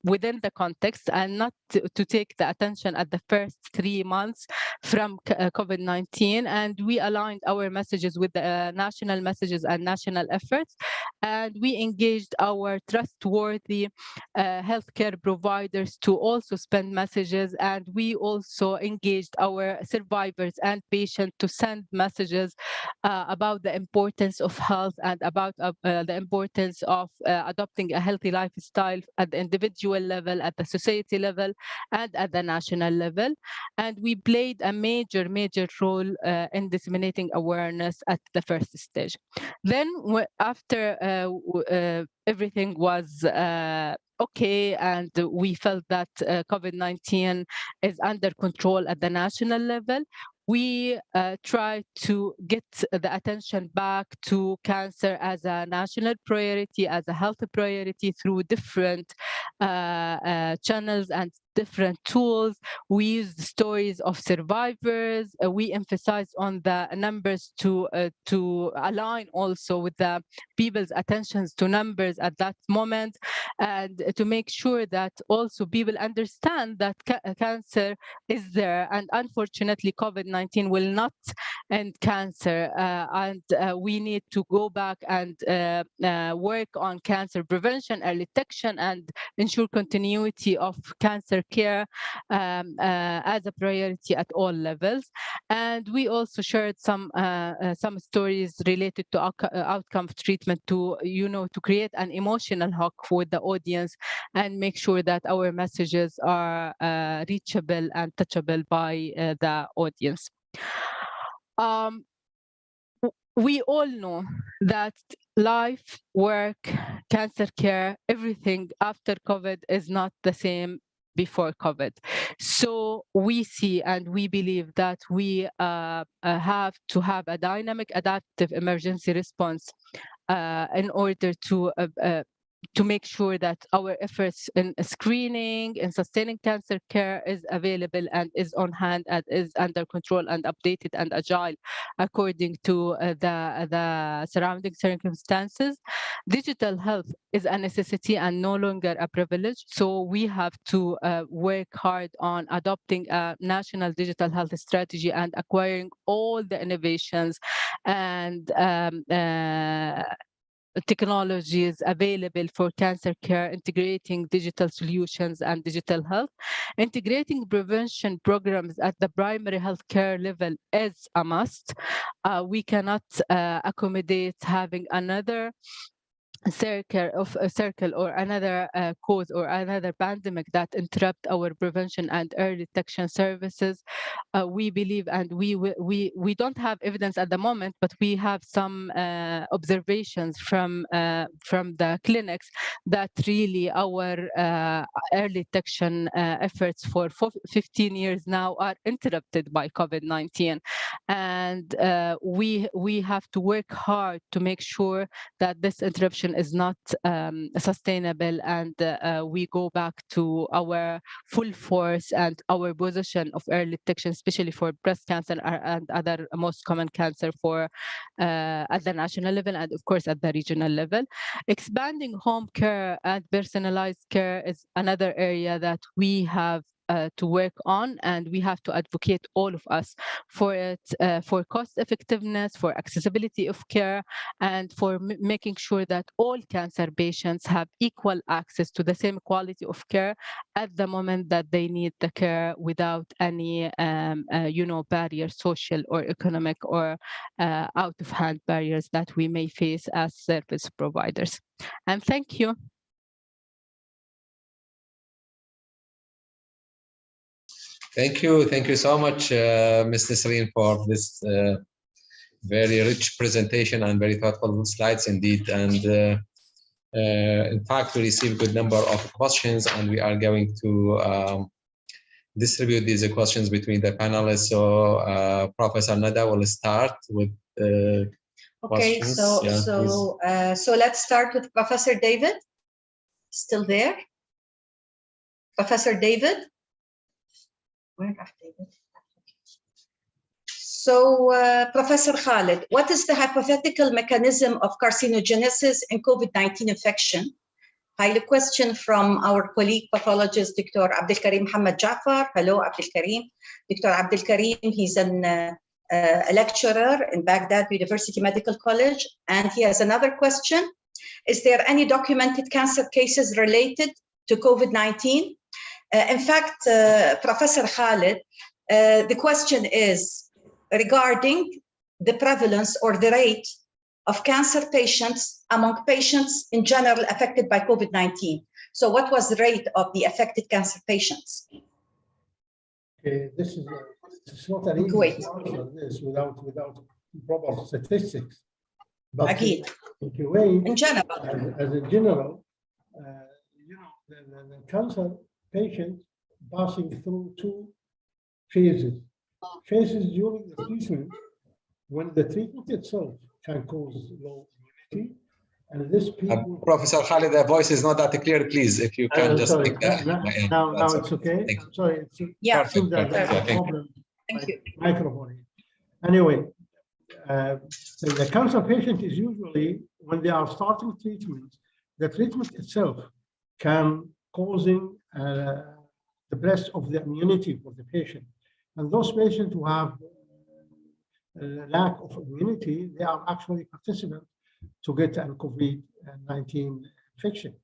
within the context and not to take the attention at the first 3 months from COVID-19. And we aligned our messages with the national messages and national efforts. And we engaged our trustworthy healthcare providers to also spend messages. And we also engaged our survivors and patients to send messages about the importance of health and about the importance of adopting a healthy lifestyle at the individual level, at the society level, and at the national level. And we played a major role in disseminating awareness at the first stage. Then after everything was okay, and we felt that COVID-19 is under control at the national level, we try to get the attention back to cancer as a national priority, as a health priority through different channels and different tools. We use the stories of survivors. We emphasize on the numbers to align also with the people's attentions to numbers at that moment, and to make sure that also people understand that cancer is there, and unfortunately COVID-19 will not end cancer, and we need to go back and work on cancer prevention, early detection, and ensure continuity of cancer care as a priority at all levels. And we also shared some stories related to outcome treatment to create an emotional hook for the audience and make sure that our messages are reachable and touchable by the audience. We all know that life, work, cancer care, everything after COVID is not the same before COVID. So we see and we believe that we have to have a dynamic, adaptive emergency response in order to to make sure that our efforts in screening and sustaining cancer care is available and is on hand and is under control and updated and agile according to the surrounding circumstances. Digital health is a necessity and no longer a privilege. So we have to work hard on adopting a national digital health strategy and acquiring all the innovations and technologies available for cancer care, integrating digital solutions and digital health. Integrating prevention programs at the primary health care level is a must. We cannot accommodate having another circle or another cause or another pandemic that interrupt our prevention and early detection services. We believe, and we don't have evidence at the moment, but we have some observations from the clinics that really our early detection efforts for 15 years now are interrupted by COVID-19, and we have to work hard to make sure that this interruption is not sustainable, and we go back to our full force and our position of early detection, especially for breast cancer and other most common cancer for at the national level and of course at the regional level. Expanding home care and personalized care is another area that we have to work on, and we have to advocate, all of us, for it, for cost effectiveness, for accessibility of care, and for making sure that all cancer patients have equal access to the same quality of care at the moment that they need the care, without any barriers, social or economic or out of hand barriers that we may face as service providers. And thank you. Thank you so much, Ms. Nasreen, for this very rich presentation and very thoughtful slides indeed. And in fact, we received a good number of questions, and we are going to distribute these questions between the panelists. So Professor Nada will start with okay, questions. So let's start with Professor David. Still there? Professor David? Where are David? So, Professor Khalid, what is the hypothetical mechanism of carcinogenesis in COVID-19 infection? Highly question from our colleague pathologist, Dr. Abdel Karim Mohammed Jafar. Hello, Abdel Karim. Dr. Abdel Karim, he's a lecturer in Baghdad University Medical College, and he has another question. Is there any documented cancer cases related to COVID-19? In fact, Professor Khalid, the question is regarding the prevalence or the rate of cancer patients among patients in general affected by COVID-19. So what was the rate of the affected cancer patients? Okay, this is not an easy answer this without proper statistics. But in Kuwait, in general, as a general, the cancer patient passing through two phases. Phases during the treatment, when the treatment itself can cause low immunity, and this people. Professor Khalid, the voice is not that clear. Please, if you can just sorry. take that. Now it's okay. I'm sorry. Yeah. Perfect. Problem. Thank you. Microphone. Anyway, the cancer patient is usually, when they are starting treatment, the treatment itself can causing the breast of the immunity for the patient. And those patients who have lack of immunity, they are actually participants to get a COVID-19 infection.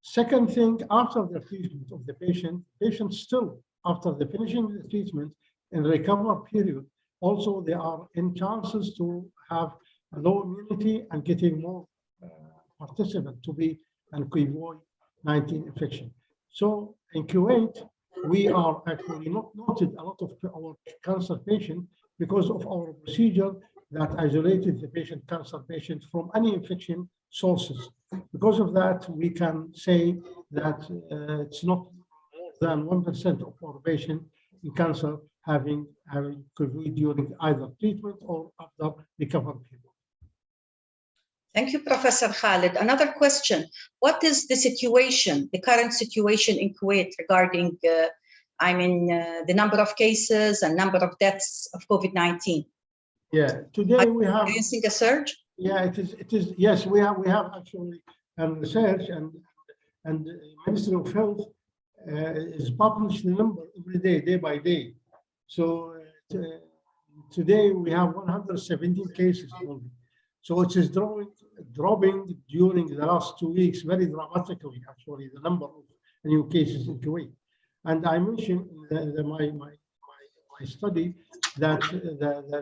Second thing, after the treatment of the patient still, after the finishing the treatment in recovery period, also they are in chances to have a low immunity and getting more participants to be an COVID-19 infection. So in Kuwait, we are actually not noted a lot of our cancer patients because of our procedure that isolated the cancer patient from any infection sources. Because of that, we can say that it's not more than 1% of our patients in cancer having COVID during either treatment or after recovery period. Thank you, Professor Khalid. Another question. What is the situation, the current situation in Kuwait regarding, the number of cases and number of deaths of COVID-19? Yeah, today we have. Are you seeing a surge? Yeah, it is. Yes, we have actually research and Ministry of Health is publishing the number every day, day by day. So today we have 117 cases only. So it is dropping during the last 2 weeks very dramatically, actually, the number of new cases in Kuwait. And I mentioned in my study that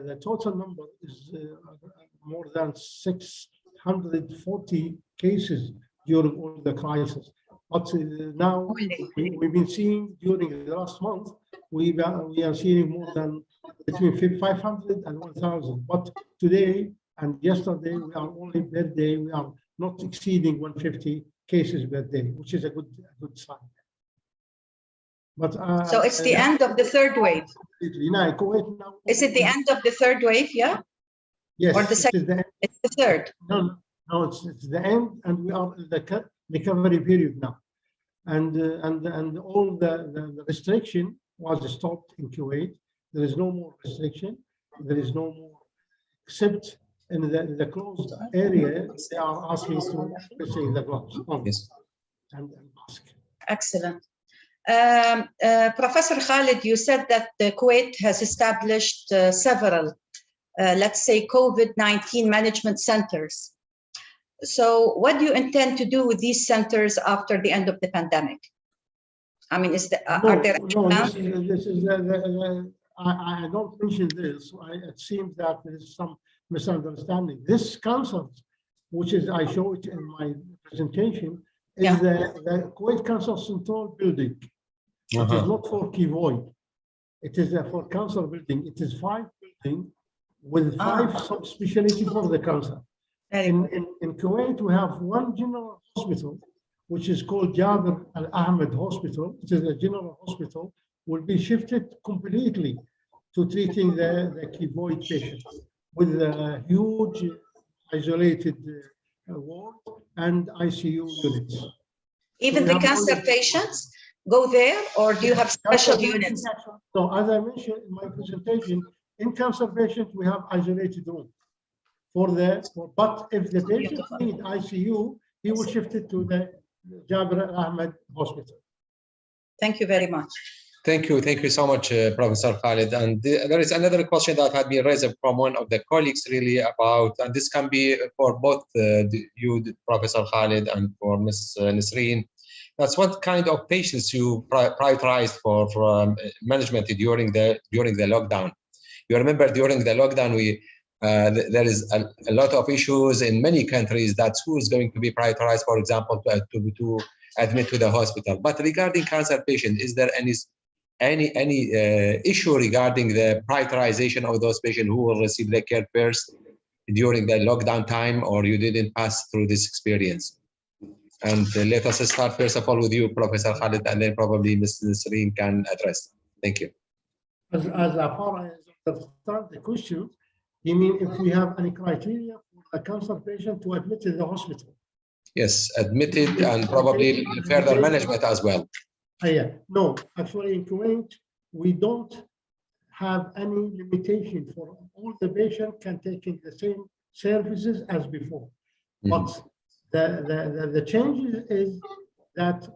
the total number is more than 640 cases during all the crisis. But now we've been seeing during the last month, we are seeing more than between 500 and 1,000. But today and yesterday, we are only per day, we are not exceeding 150 cases per day, which is a good sign. But so it's the end of the third wave. Kuwait now. Is it the end of the third wave? Yeah. Yes. Or the second? It's the third. No, it's the end, and we are in the recovery period now, and all the restriction was stopped in Kuwait. There is no more restriction. There is no more, except in the closed area. They are asking to say the gloves and mask. Excellent. Professor Khalid, you said that Kuwait has established several, let's say, COVID-19 management centers. So what do you intend to do with these centers after the end of the pandemic? I mean, are there? No, this is I don't mention this. It seems that there is some misunderstanding. This council, which is I show it in my presentation, is the Kuwait Council Central building. It is not for Kuwait. It is for council building. It is 5 buildings with 5 subspecialty for the council. In Kuwait, we have one general hospital, which is called Jabir Al Ahmed Hospital. It is a general hospital, will be shifted completely to treating the Kuwait patients with a huge isolated ward and ICU units. Even the cancer patients go there, or do you have special units? So as I mentioned in my presentation, in cancer patients, we have isolated room. But if the patient needs ICU, he will shift it to the Jabir Ahmed Hospital. Thank you very much. Thank you so much, Professor Khalid. And there is another question that had been raised from one of the colleagues, really, about, and this can be for both you, Professor Khalid, and for Ms. Nisreen. That's what kind of patients you prioritized for management during the lockdown. You remember during the lockdown, there is a lot of issues in many countries. That's who is going to be prioritized, for example, to admit to the hospital. But regarding cancer patients, is there any issue regarding the prioritization of those patients who will receive the care first during the lockdown time, or you didn't pass through this experience? And let us start first of all with you, Professor Khalid, and then probably Ms. Nisreen can address. Thank you. As far as I understand the question, you mean if we have any criteria for a cancer patient to admit to the hospital? Yes, admitted and probably further management as well. Yeah, no, actually in Kuwait, we don't have any limitation for all the patient can take in the same services as before. But the change is that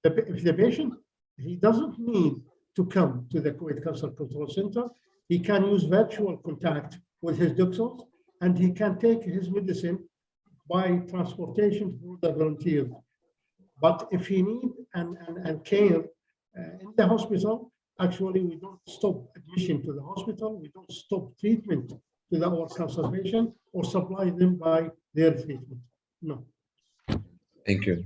if the patient, he doesn't need to come to the Kuwait Cancer Control Center, he can use virtual contact with his doctors, and he can take his medicine by transportation through the volunteers. But if he needs and care in the hospital, actually we don't stop admission to the hospital, we don't stop treatment to our cancer patient or supply them by their treatment. No. Thank you.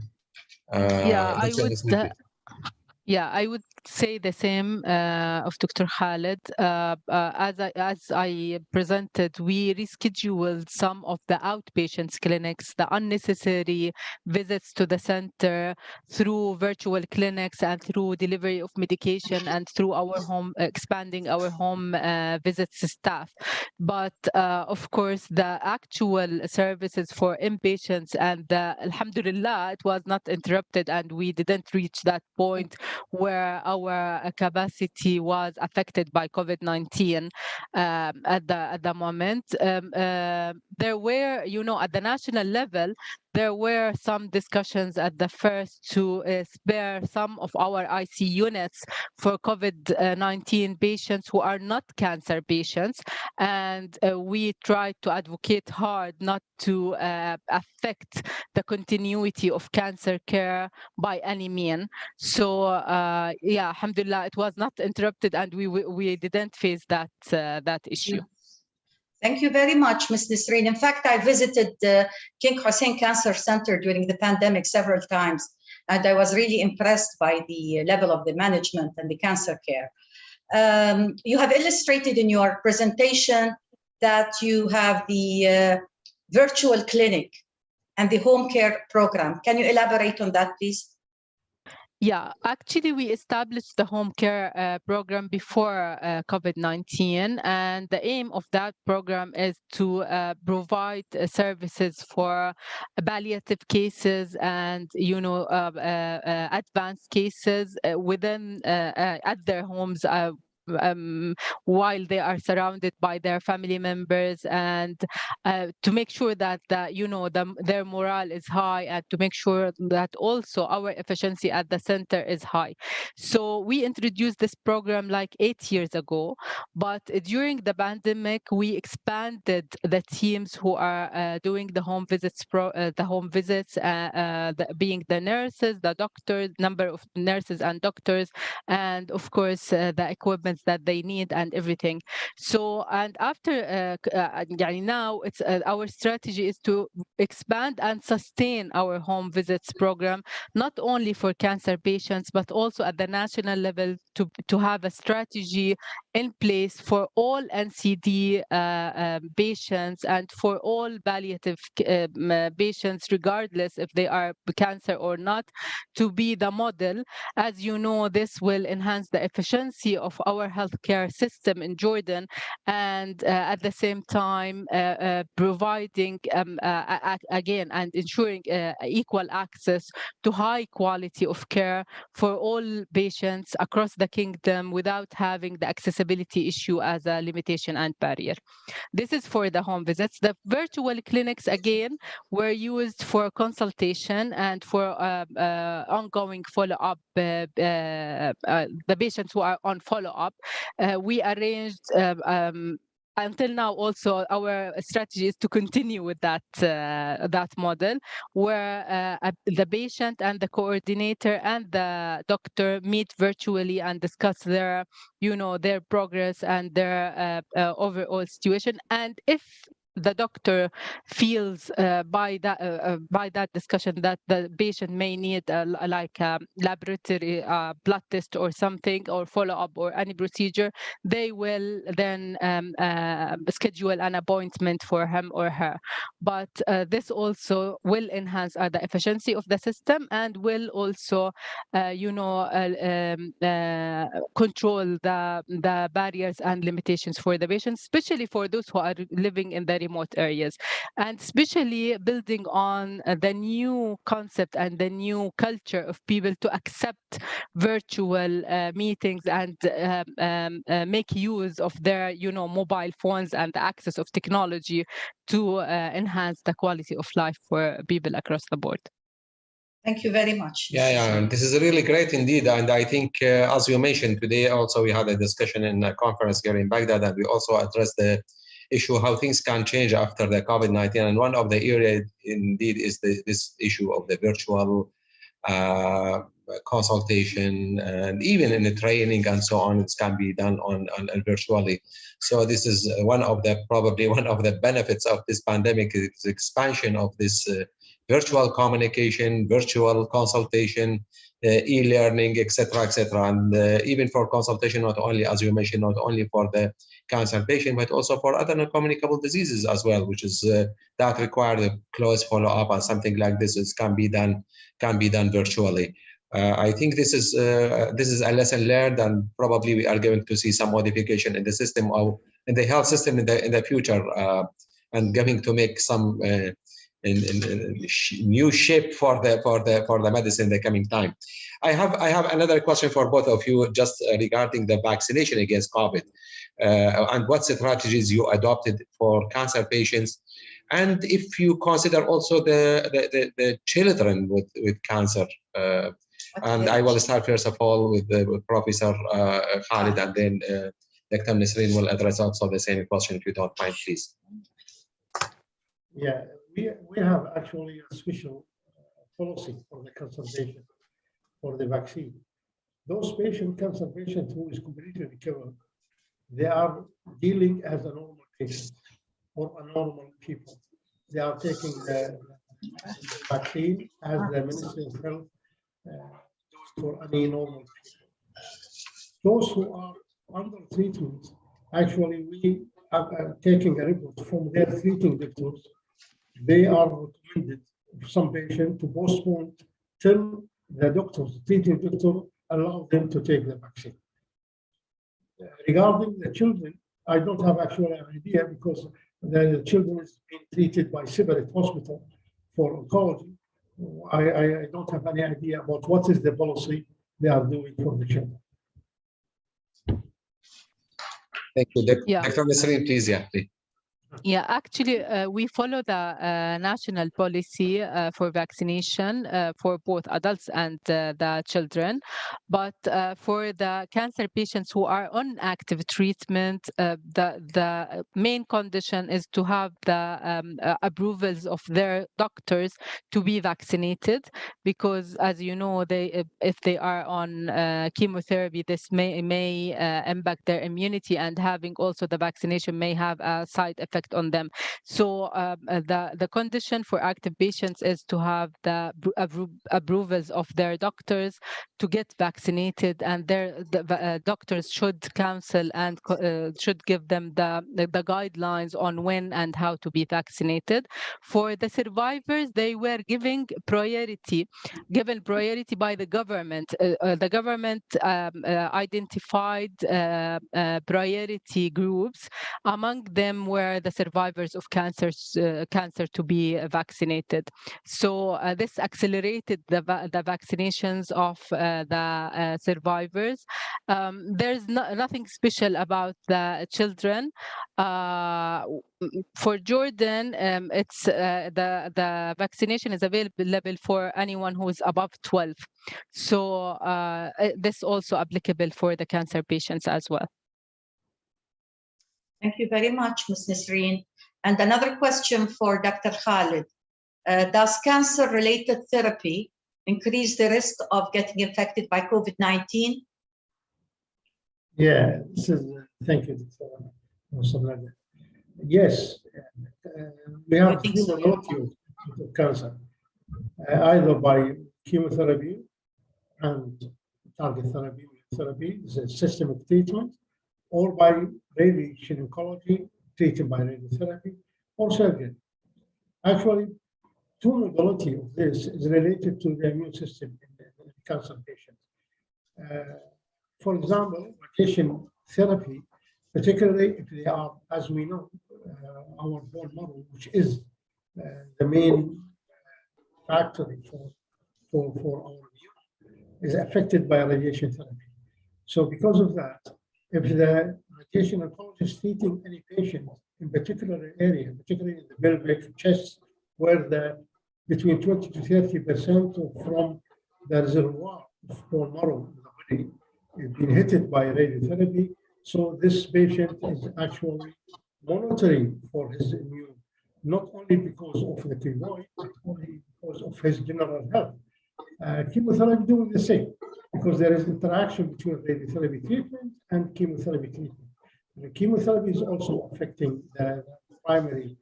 Yeah, I would say the same of Dr. Khalid. As I presented, we rescheduled some of the outpatients clinics, the unnecessary visits to the center through virtual clinics and through delivery of medication and through our home, expanding our home visits staff. But of course, the actual services for inpatients and alhamdulillah, it was not interrupted and we didn't reach that point where our capacity was affected by COVID-19 at the moment. There were, at the national level, there were some discussions at the first to spare some of our IC units for COVID-19 patients who are not cancer patients. And we tried to advocate hard not to affect the continuity of cancer care by any means. So yeah, alhamdulillah, it was not interrupted and we didn't face that issue. Thank you very much, Ms. Nisreen. In fact, I visited the King Hussein Cancer Center during the pandemic several times, and I was really impressed by the level of the management and the cancer care. You have illustrated in your presentation that you have the virtual clinic and the home care program. Can you elaborate on that, please? Yeah, actually, we established the home care program before COVID-19, and the aim of that program is to provide services for palliative cases and, advanced cases within at their homes. While they are surrounded by their family members, and to make sure that their morale is high, and to make sure that also our efficiency at the center is high. So we introduced this program like 8 years ago, but during the pandemic we expanded the teams who are doing the home visits, being the nurses, the doctors, number of nurses and doctors, and of course the equipment that they need and everything. So, and after now it's our strategy is to expand and sustain our home visits program, not only for cancer patients but also at the national level, to have a strategy in place for all NCD patients and for all palliative patients, regardless if they are cancer or not, to be the model. As you know, this will enhance the efficiency of our healthcare system in Jordan, and at the same time providing again and ensuring equal access to high quality of care for all patients across the kingdom without having the accessibility issue as a limitation and barrier. This is for the home visits. The virtual clinics again were used for consultation and for ongoing follow-up. The patients who are on follow-up, we arranged until now. Also, our strategy is to continue with that model, where the patient and the coordinator and the doctor meet virtually and discuss their progress and their overall situation. And if the doctor feels by that discussion that the patient may need like a laboratory blood test or something, or follow-up or any procedure, they will then schedule an appointment for him or her. But this also will enhance the efficiency of the system and will also control the barriers and limitations for the patients, especially for those who are living in the remote areas, and especially building on the new concept and the new culture of people to accept virtual meetings and make use of their mobile phones and the access of technology to enhance the quality of life for people across the board. Thank you very much. Yeah, this is really great indeed. And I think, as you mentioned today, also we had a discussion in a conference here in Baghdad, and we also addressed the issue how things can change after the COVID-19. And one of the areas indeed is this issue of the virtual consultation, and even in the training and so on, it can be done on virtually. So this is probably one of the benefits of this pandemic, is expansion of this virtual communication, virtual consultation, e-learning, etc., etc. And even for consultation, not only, as you mentioned, not only for the cancer patient, but also for other non-communicable diseases as well, which is that require a close follow-up, and something like this can be done virtually. I think this is a lesson learned, and probably we are going to see some modification in the system in the health system in the future, and going to make some new shape for the medicine in the coming time. I have another question for both of you, just regarding the vaccination against COVID, and what strategies you adopted for cancer patients, and if you consider also the children with cancer. And I will start first of all with Professor Khalid, and then Dr. Nisreen will address also the same question, if you don't mind, please. Yeah, we have actually a special policy for the cancer patient for the vaccine. Those cancer patients who is completely recovered, they are dealing as a normal patient or a normal people. They are taking the vaccine as the Ministry of Health for any normal people. Those who are under treatment, actually we are taking a report from their treating doctors. They are recommended some patient to postpone till the treating doctor allow them to take the vaccine. Regarding the children, I don't have actually an idea, because the children is being treated by separate hospital for oncology. I don't have any idea about what is the policy they are doing for the children. Thank you. Dr. Nisreen, please, please. Yeah, actually, we follow the national policy for vaccination for both adults and the children. But for the cancer patients who are on active treatment, the main condition is to have the approvals of their doctors to be vaccinated, because, as you know, if they are on chemotherapy, this may impact their immunity, and having also the vaccination may have a side effect on them. So the condition for active patients is to have the approvals of their doctors to get vaccinated, and the doctors should counsel and should give them the guidelines on when and how to be vaccinated. For the survivors, they were given priority by the government. The government identified priority groups. Among them were the survivors of cancer to be vaccinated. So this accelerated the vaccinations of the survivors. There's nothing special about the children. For Jordan, it's the vaccination is available for anyone who is above 12. So this also applicable for the cancer patients as well. Thank you very much, Ms. Nisreen. And another question for Dr. Khalid. Does cancer-related therapy increase the risk of getting infected by COVID-19? Yeah, thank you, Dr. Yes, we have three modalities of cancer, either by chemotherapy and target therapy, is a systemic treatment, or by radiation oncology, treated by radiotherapy, or surgery. Actually, two modalities of this is related to the immune system in the cancer patients. For example, radiation therapy, particularly if they are, as we know, our bone marrow, which is the main factor for our immune, is affected by radiation therapy. So because of that, if the radiation oncologist is treating any patient in particular area, particularly in the pelvic, chest, where between 20 to 30% from the reservoir of bone marrow in the body is being hit by radiotherapy, so this patient is actually monitoring for his immune, not only because of the keloid, but only because of his general health. Chemotherapy doing the same, because there is interaction between radiotherapy treatment and chemotherapy treatment. The chemotherapy is also affecting the primary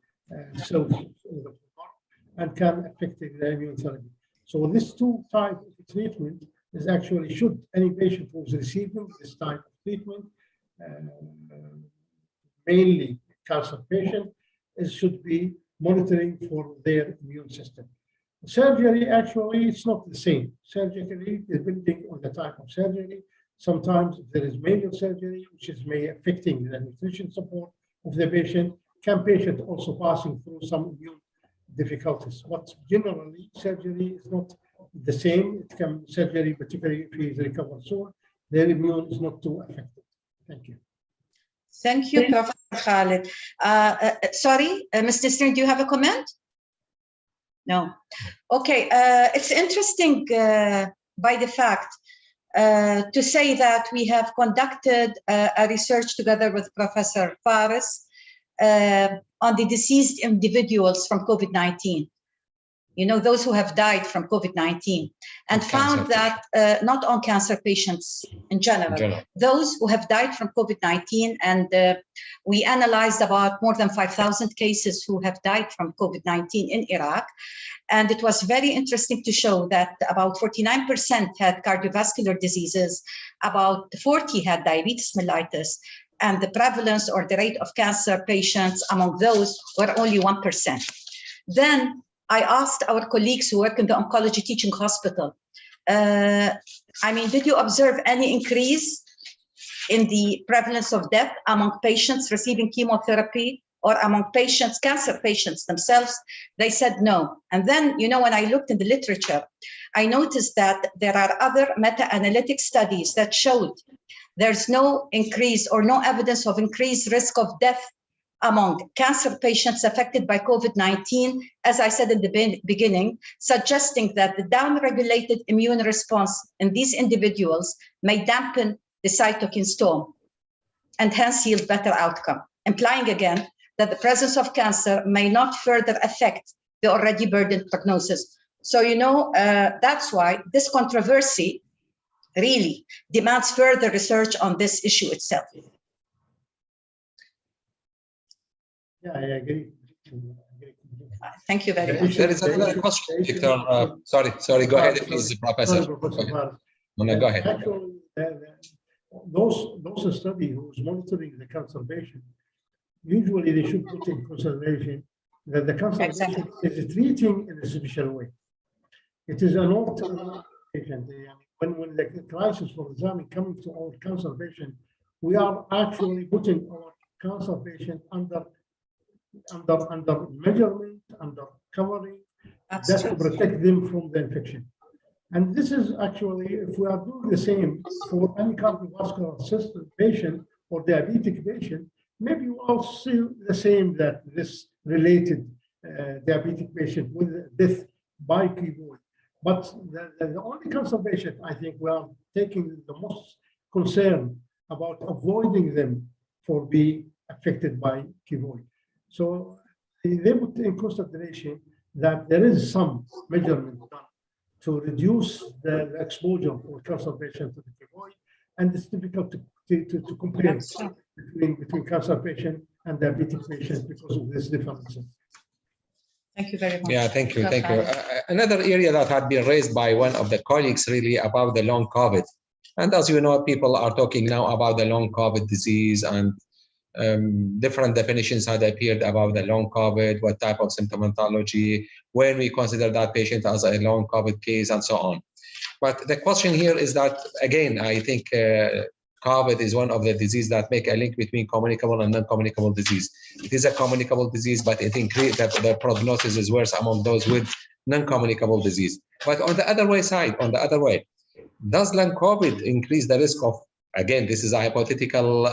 cells in the body, and can affect the immune therapy. So this two type of treatment is actually, should any patient who is receiving this type of treatment, mainly cancer patient, it should be monitoring for their immune system. Surgery, actually, it's not the same. Surgically, depending on the type of surgery, sometimes there is major surgery, which is may affecting the nutrition support of the patient. Can patient also passing through some immune difficulties? But generally, surgery is not the same. It can surgery, particularly if he is recovered soon, their immune is not too affected. Thank you. Thank you, Professor Khalid. Sorry, Ms. Nisreen, do you have a comment? No. Okay, it's interesting by the fact to say that we have conducted a research together with Professor Faris on the deceased individuals from COVID-19. You know, those who have died from COVID-19, and found that not on cancer patients in general, those who have died from COVID-19, and we analyzed about more than 5,000 cases who have died from COVID-19 in Iraq. And it was very interesting to show that about 49% had cardiovascular diseases, about 40 had diabetes mellitus, and the prevalence or the rate of cancer patients among those were only 1%. Then I asked our colleagues who work in the oncology teaching hospital, did you observe any increase in the prevalence of death among patients receiving chemotherapy or among patients, cancer patients themselves? They said no. And then, when I looked in the literature, I noticed that there are other meta-analytic studies that showed there's no increase or no evidence of increased risk of death among cancer patients affected by COVID-19, as I said in the beginning, suggesting that the downregulated immune response in these individuals may dampen the cytokine storm and hence yield better outcome, implying again that the presence of cancer may not further affect the already burdened prognosis. So, that's why this controversy really demands further research on this issue itself. Yeah, I agree. Thank you very much. There is another question, Victor. Sorry, go ahead, please, Professor. Go ahead. Actually, those studies who's monitoring the cancer patient, usually they should put in consideration that the cancer patient is treating in a special way. It is an old patient. When the crisis, for example, coming to our cancer patient, we are actually putting our cancer patient under measurement, under covering, just to protect them from the infection. And this is actually, if we are doing the same for any cardiovascular system patient or diabetic patient, maybe we'll see the same, that this related diabetic patient with death by keloid. But the only cancer patient, I think we are taking the most concern about avoiding them for being affected by keloid. So they put in consideration that there is some measurement done to reduce the exposure for cancer patients to the keloid, and it's difficult to compare between cancer patient and diabetic patients because of this difference. Thank you very much. Yeah, thank you. Another area that had been raised by one of the colleagues really about the long COVID. And as you know, people are talking now about the long COVID disease, and different definitions had appeared about the long COVID, what type of symptomatology, when we consider that patient as a long COVID case, and so on. But the question here is that, again, I think COVID is one of the diseases that make a link between communicable and non-communicable disease. It is a communicable disease, but it increases the prognosis is worse among those with non-communicable disease. But on the other way, does long COVID increase the risk of, again, this is a hypothetical,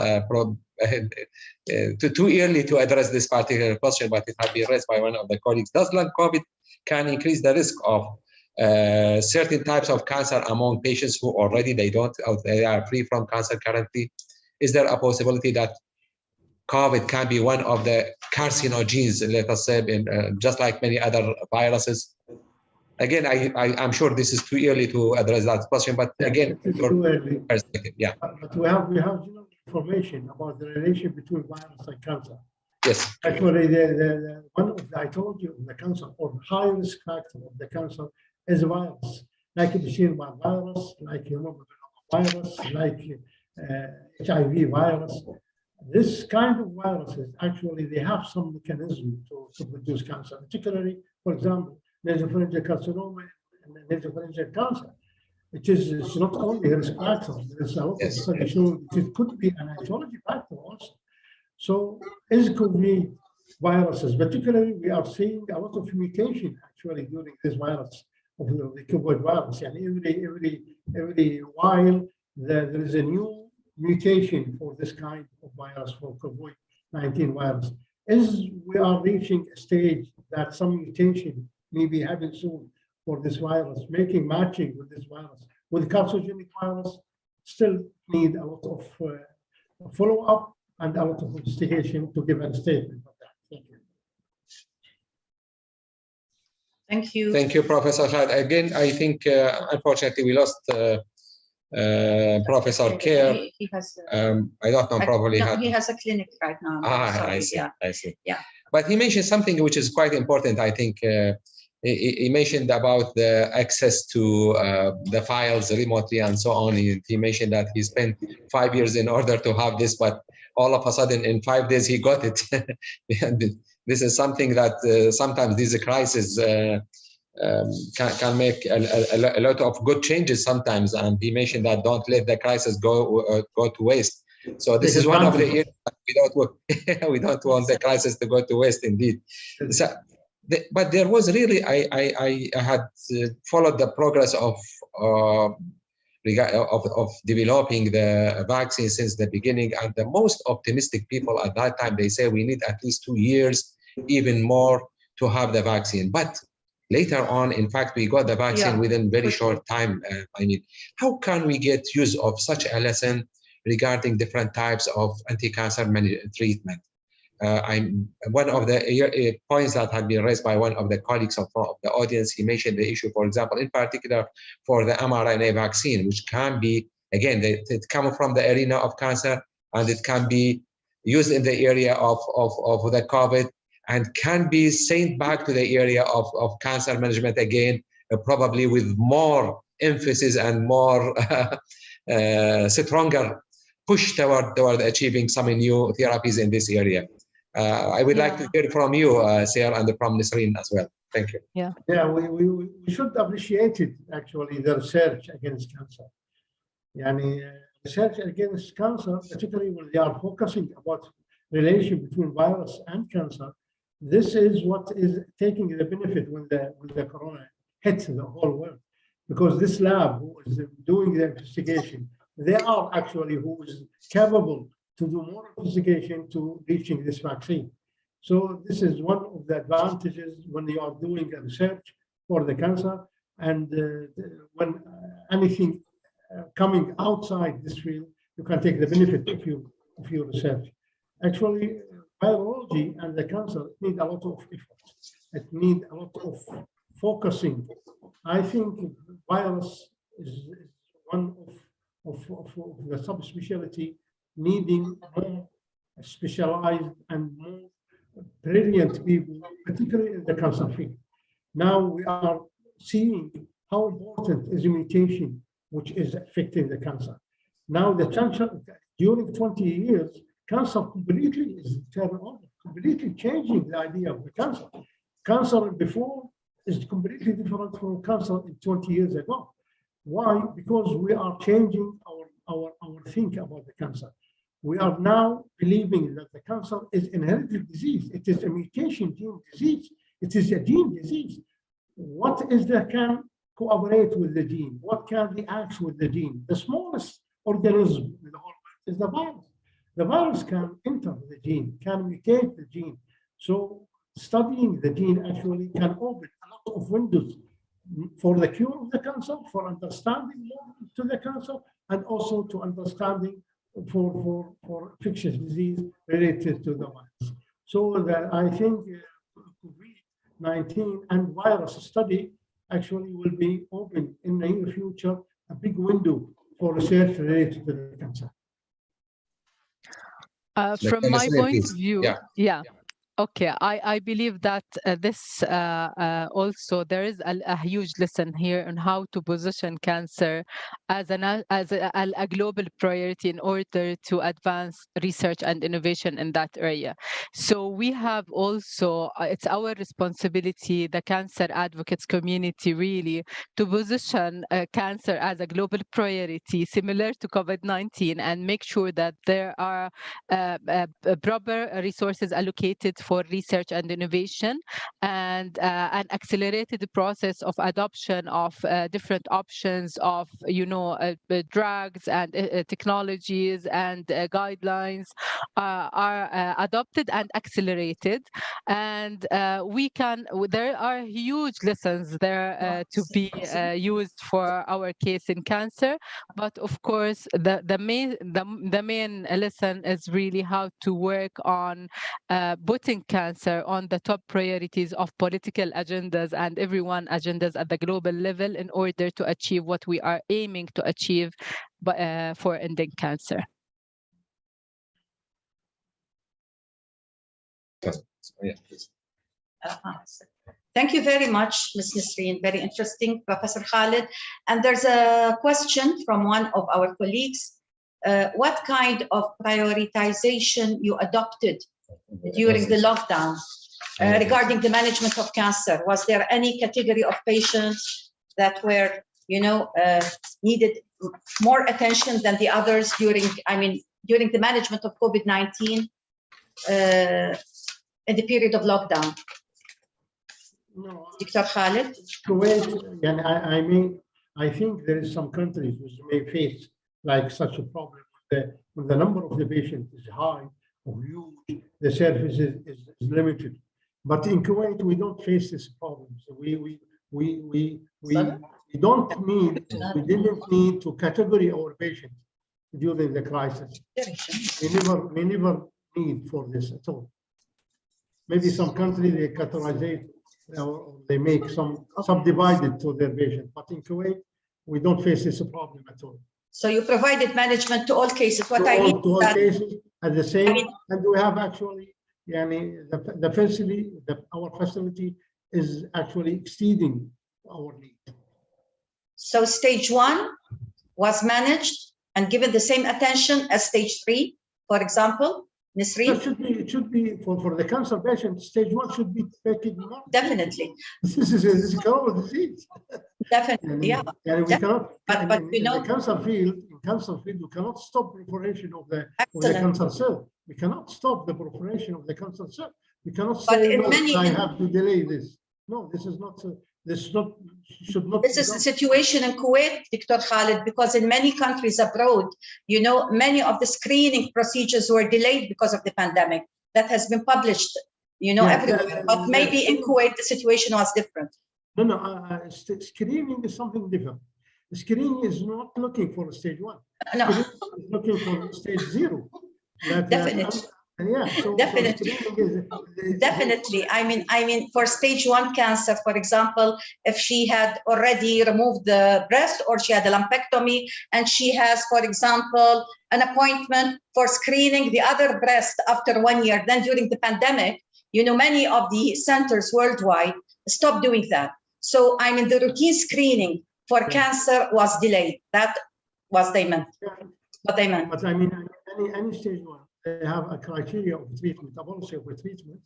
too early to address this particular question, but it has been raised by one of the colleagues. Does long COVID can increase the risk of certain types of cancer among patients who already they are free from cancer currently? Is there a possibility that COVID can be one of the carcinogens, let us say, just like many other viruses? Again, I'm sure this is too early to address that question, but again, too early. Yeah. But we have general information about the relation between virus and cancer. Yes. Actually, one of the etiology of the cancer or the high risk factor of the cancer is a virus, like the Epstein-Barr virus, like virus, like HIV virus. This kind of viruses, actually, they have some mechanism to produce cancer, particularly, for example, nasopharyngeal carcinoma and nasopharyngeal cancer. It's not only a risk factor, there's a lot of studies showing it could be an etiology factor also. So is COVID viruses, particularly we are seeing a lot of mutation actually during this virus of the COVID virus. And every while there is a new mutation for this kind of virus, for COVID-19 virus. As we are reaching a stage that some mutation may be happening soon for this virus, matching with this virus, with carcinogenic virus, still need a lot of follow-up and a lot of investigation to give a statement of that. Thank you. Thank you. Thank you, Professor Khaled. Again, I think, unfortunately, we lost Professor Kerr. He has, I don't know, probably no, he has a clinic right now. I see. Yeah. I see. Yeah. But he mentioned something which is quite important, I think. He mentioned about the access to the files remotely and so on. He mentioned that he spent 5 years in order to have this, but all of a sudden in 5 days he got it. This is something that sometimes these crises can make a lot of good changes sometimes. And he mentioned that don't let the crisis go to waste. So this is one of the areas that we don't want the crisis to go to waste, indeed. So, but there was really, I had followed the progress of developing the vaccine since the beginning, and the most optimistic people at that time, they say we need at least 2 years, even more, to have the vaccine. But later on, in fact, we got the vaccine within very short time. I mean, how can we get use of such a lesson regarding different types of anti-cancer treatment? One of the points that had been raised by one of the colleagues of the audience, he mentioned the issue, for example, in particular for the mRNA vaccine, which can be, again, it comes from the arena of cancer, and it can be used in the area of the COVID, and can be sent back to the area of cancer management again, probably with more emphasis and more stronger push toward achieving some new therapies in this area. I would like to hear from you, Sarah, and from Nisreen as well. Thank you. Yeah, we should appreciate it, actually, the research against cancer. Research against cancer, particularly when they are focusing about relation between virus and cancer, this is what is taking the benefit when the corona hit the whole world. Because this lab who is doing the investigation, they are actually who is capable to do more investigation to reaching this vaccine. So this is one of the advantages when you are doing a research for the cancer, and when anything coming outside this field, you can take the benefit of your research. Actually, virology and the cancer need a lot of effort. It needs a lot of focusing. I think virus is one of the subspecialty needing more specialized and more brilliant people, particularly in the cancer field. Now we are seeing how important is a mutation which is affecting the cancer. Now the cancer, during 20 years, cancer completely is turned over, completely changing the idea of the cancer. Cancer before is completely different from cancer 20 years ago. Why? Because we are changing our think about the cancer. We are now believing that the cancer is inherited disease. It is a mutation gene disease. It is a gene disease. What is that can cooperate with the gene? What can react with the gene? The smallest organism in the whole world is the virus. The virus can enter the gene, can mutate the gene. So studying the gene actually can open a lot of windows for the cure of the cancer, for understanding more to the cancer, and also to understanding for infectious disease related to the virus. So that I think COVID-19 and virus study actually will be open in the near future, a big window for research related to the cancer. From my point of view, Okay, I believe that this also there is a huge lesson here on how to position cancer as a global priority in order to advance research and innovation in that area. So we have also it's our responsibility, the cancer advocates community, really to position cancer as a global priority similar to COVID-19 and make sure that there are proper resources allocated for research and innovation, and an accelerated process of adoption of different options of drugs and technologies and guidelines are adopted and accelerated. And there are huge lessons there to be used for our case in cancer. But of course, the main lesson is really how to work on putting cancer on the top priorities of political agendas and everyone agendas at the global level in order to achieve what we are aiming to achieve for ending cancer. Thank you very much, Ms. Nisreen. Very interesting, Professor Khalid. And there's a question from one of our colleagues. What kind of prioritization you adopted during the lockdown regarding the management of cancer? Was there any category of patients that were, needed more attention than the others during the management of COVID-19 in the period of lockdown? No, Dr. Khalid? Kuwait, I think there is some countries which may face like such a problem when the number of the patients is high or huge, the service is limited. But in Kuwait, we don't face this problem. So we didn't need to categorize our patients during the crisis. We never need for this at all. Maybe some countries they categorize or they make some subdivided to their patients, but in Kuwait we don't face this problem at all. So you provided management to all cases. To all cases at the same, and we have actually, the facility, our facility is actually exceeding our need. So stage 1 was managed and given the same attention as stage 3, for example. Nisreen? It should be for the cancer patient, stage 1 should be taken more. Definitely. This is a global disease. Definitely, yeah. And we cannot, but in the cancer field, we cannot stop proliferation of the cancer cell. We cannot stop the proliferation of the cancer cell. We cannot say, no, I have to delay this. No, this is not. This should not. This is the situation in Kuwait, Dr. Khalid, because in many countries abroad, many of the screening procedures were delayed because of the pandemic. That has been published, everywhere. But maybe in Kuwait, the situation was different. No, screening is something different. Screening is not looking for stage 1. No. Screening is looking for stage 0. Definitely. Definitely. Definitely. I mean, for stage 1 cancer, for example, if she had already removed the breast or she had a lumpectomy and she has, for example, an appointment for screening the other breast after 1 year, then during the pandemic, many of the centers worldwide stopped doing that. So, the routine screening for cancer was delayed. That was what they meant. But any stage 1. They have a criteria of treatment, a policy of treatment,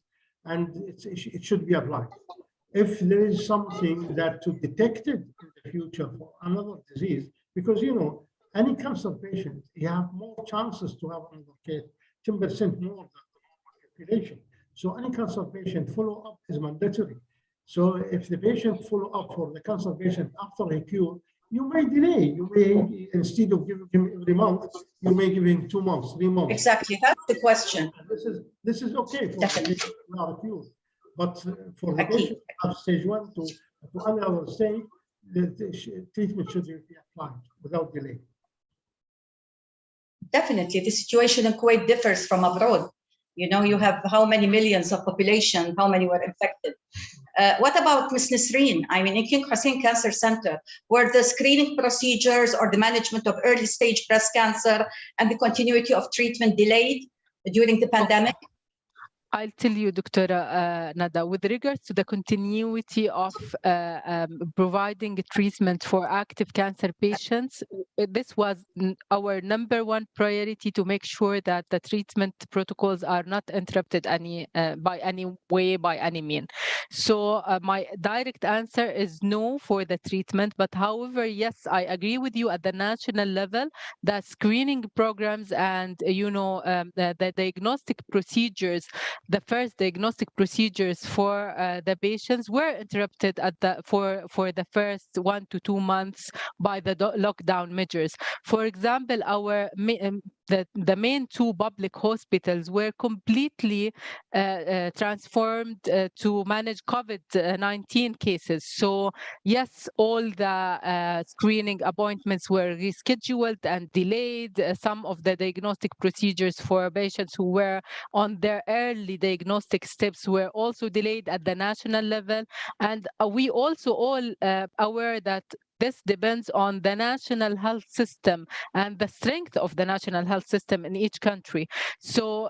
and it should be applied. If there is something that to be detected in the future for another disease, because any cancer patient, you have more chances to have another case, 10% more than the population. So any cancer patient follow-up is mandatory. So if the patient follow-up for the cancer patient after a cure, you may delay. You may, instead of giving him every month, you may give him 2 months, 3 months. Exactly, that's the question. This is okay for the patient not a cure, but for the patient of stage 1 to another stage, the treatment should be applied without delay. Definitely, the situation in Kuwait differs from abroad. You have how many millions of population, how many were infected. What about Ms. Nisreen? In King Hussein Cancer Center, were the screening procedures or the management of early stage breast cancer and the continuity of treatment delayed during the pandemic? I'll tell you, Dr. Nada, with regards to the continuity of providing treatment for active cancer patients, this was our #1 priority to make sure that the treatment protocols are not interrupted by any way, by any mean. So my direct answer is no for the treatment. But however, yes, I agree with you at the national level that screening programs and the diagnostic procedures, the first diagnostic procedures for the patients were interrupted for the first 1 to 2 months by the lockdown measures. For example, the main 2 public hospitals were completely transformed to manage COVID-19 cases. So yes, all the screening appointments were rescheduled and delayed. Some of the diagnostic procedures for patients who were on their early diagnostic steps were also delayed at the national level. And we also all aware that this depends on the national health system and the strength of the national health system in each country. So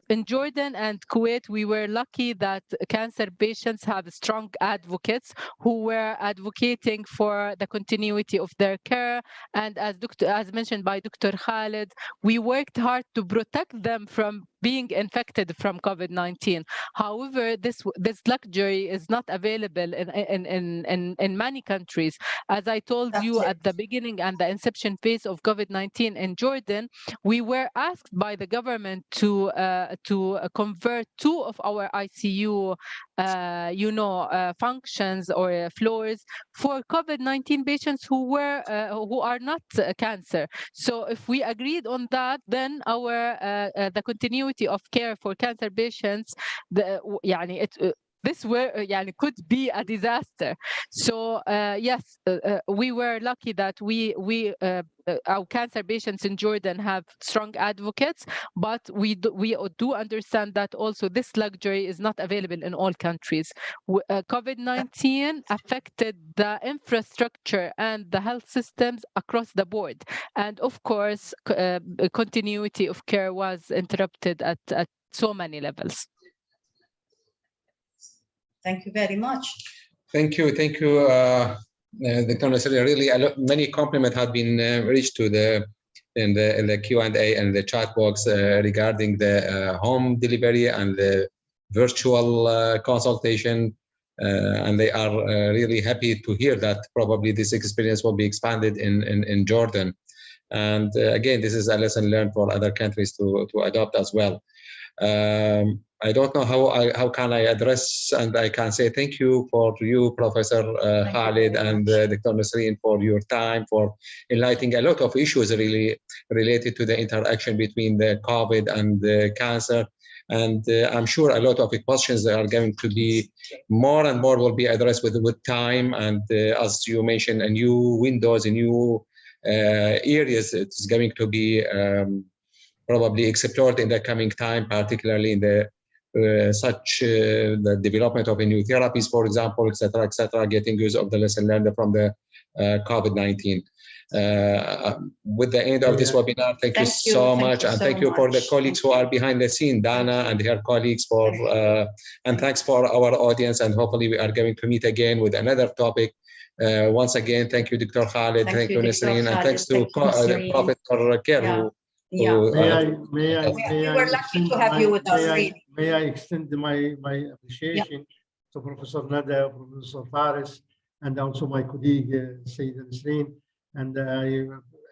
in Jordan and Kuwait, we were lucky that cancer patients have strong advocates who were advocating for the continuity of their care. And as mentioned by Dr. Khalid, we worked hard to protect them from being infected from COVID-19. However, this luxury is not available in many countries. As I told you at the beginning and the inception phase of COVID-19 in Jordan, we were asked by the government to convert 2 of our ICU functions or floors for COVID-19 patients who are not cancer. So if we agreed on that, then the continuity of care for cancer patients, could be a disaster. So yes, we were lucky that our cancer patients in Jordan have strong advocates, but we do understand that also this luxury is not available in all countries. COVID-19 affected the infrastructure and the health systems across the board, and of course, continuity of care was interrupted at so many levels. Thank you very much. Thank you, Dr. Nasri. Really, many compliments have been reached to in the Q&A and the chat box regarding the home delivery and the virtual consultation, and they are really happy to hear that probably this experience will be expanded in Jordan. And again, this is a lesson learned for other countries to adopt as well. I don't know how can I address, and I can say thank you for you, Professor Khalid and Dr. Nasreen, for your time, for enlightening a lot of issues really related to the interaction between the COVID and the cancer. And I'm sure a lot of the questions that are going to be more and more will be addressed with time. And as you mentioned, a new windows, a new areas it's going to be probably explored in the coming time, particularly in the the development of new therapies, for example, etc., getting use of the lesson learned from the COVID-19. With the end of this webinar, thank you so much, and thank you for the colleagues who are behind the scene, Dana and her colleagues, and thanks for our audience, and hopefully we are going to meet again with another topic. Once again, thank you, Dr. Khalid, thank you, Nasreen, and thanks to Professor Kerr. We were lucky to have you with us. May I extend my appreciation to Professor Nada, Professor Faris, and also my colleague, Sayyida Nasreen. And I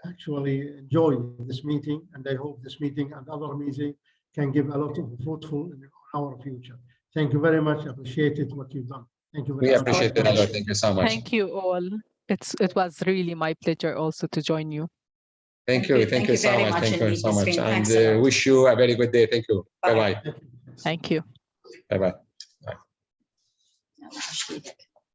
actually enjoy this meeting, and I hope this meeting and other meetings can give a lot of fruitful in our future. Thank you very much. Appreciated what you've done. Thank you very much. We appreciate it a lot. Thank you so much. Thank you all. It was really my pleasure also to join you. Thank you so much. Thank you so much. And wish you a very good day. Thank you. Bye-bye. Thank you. Bye-bye. Bye.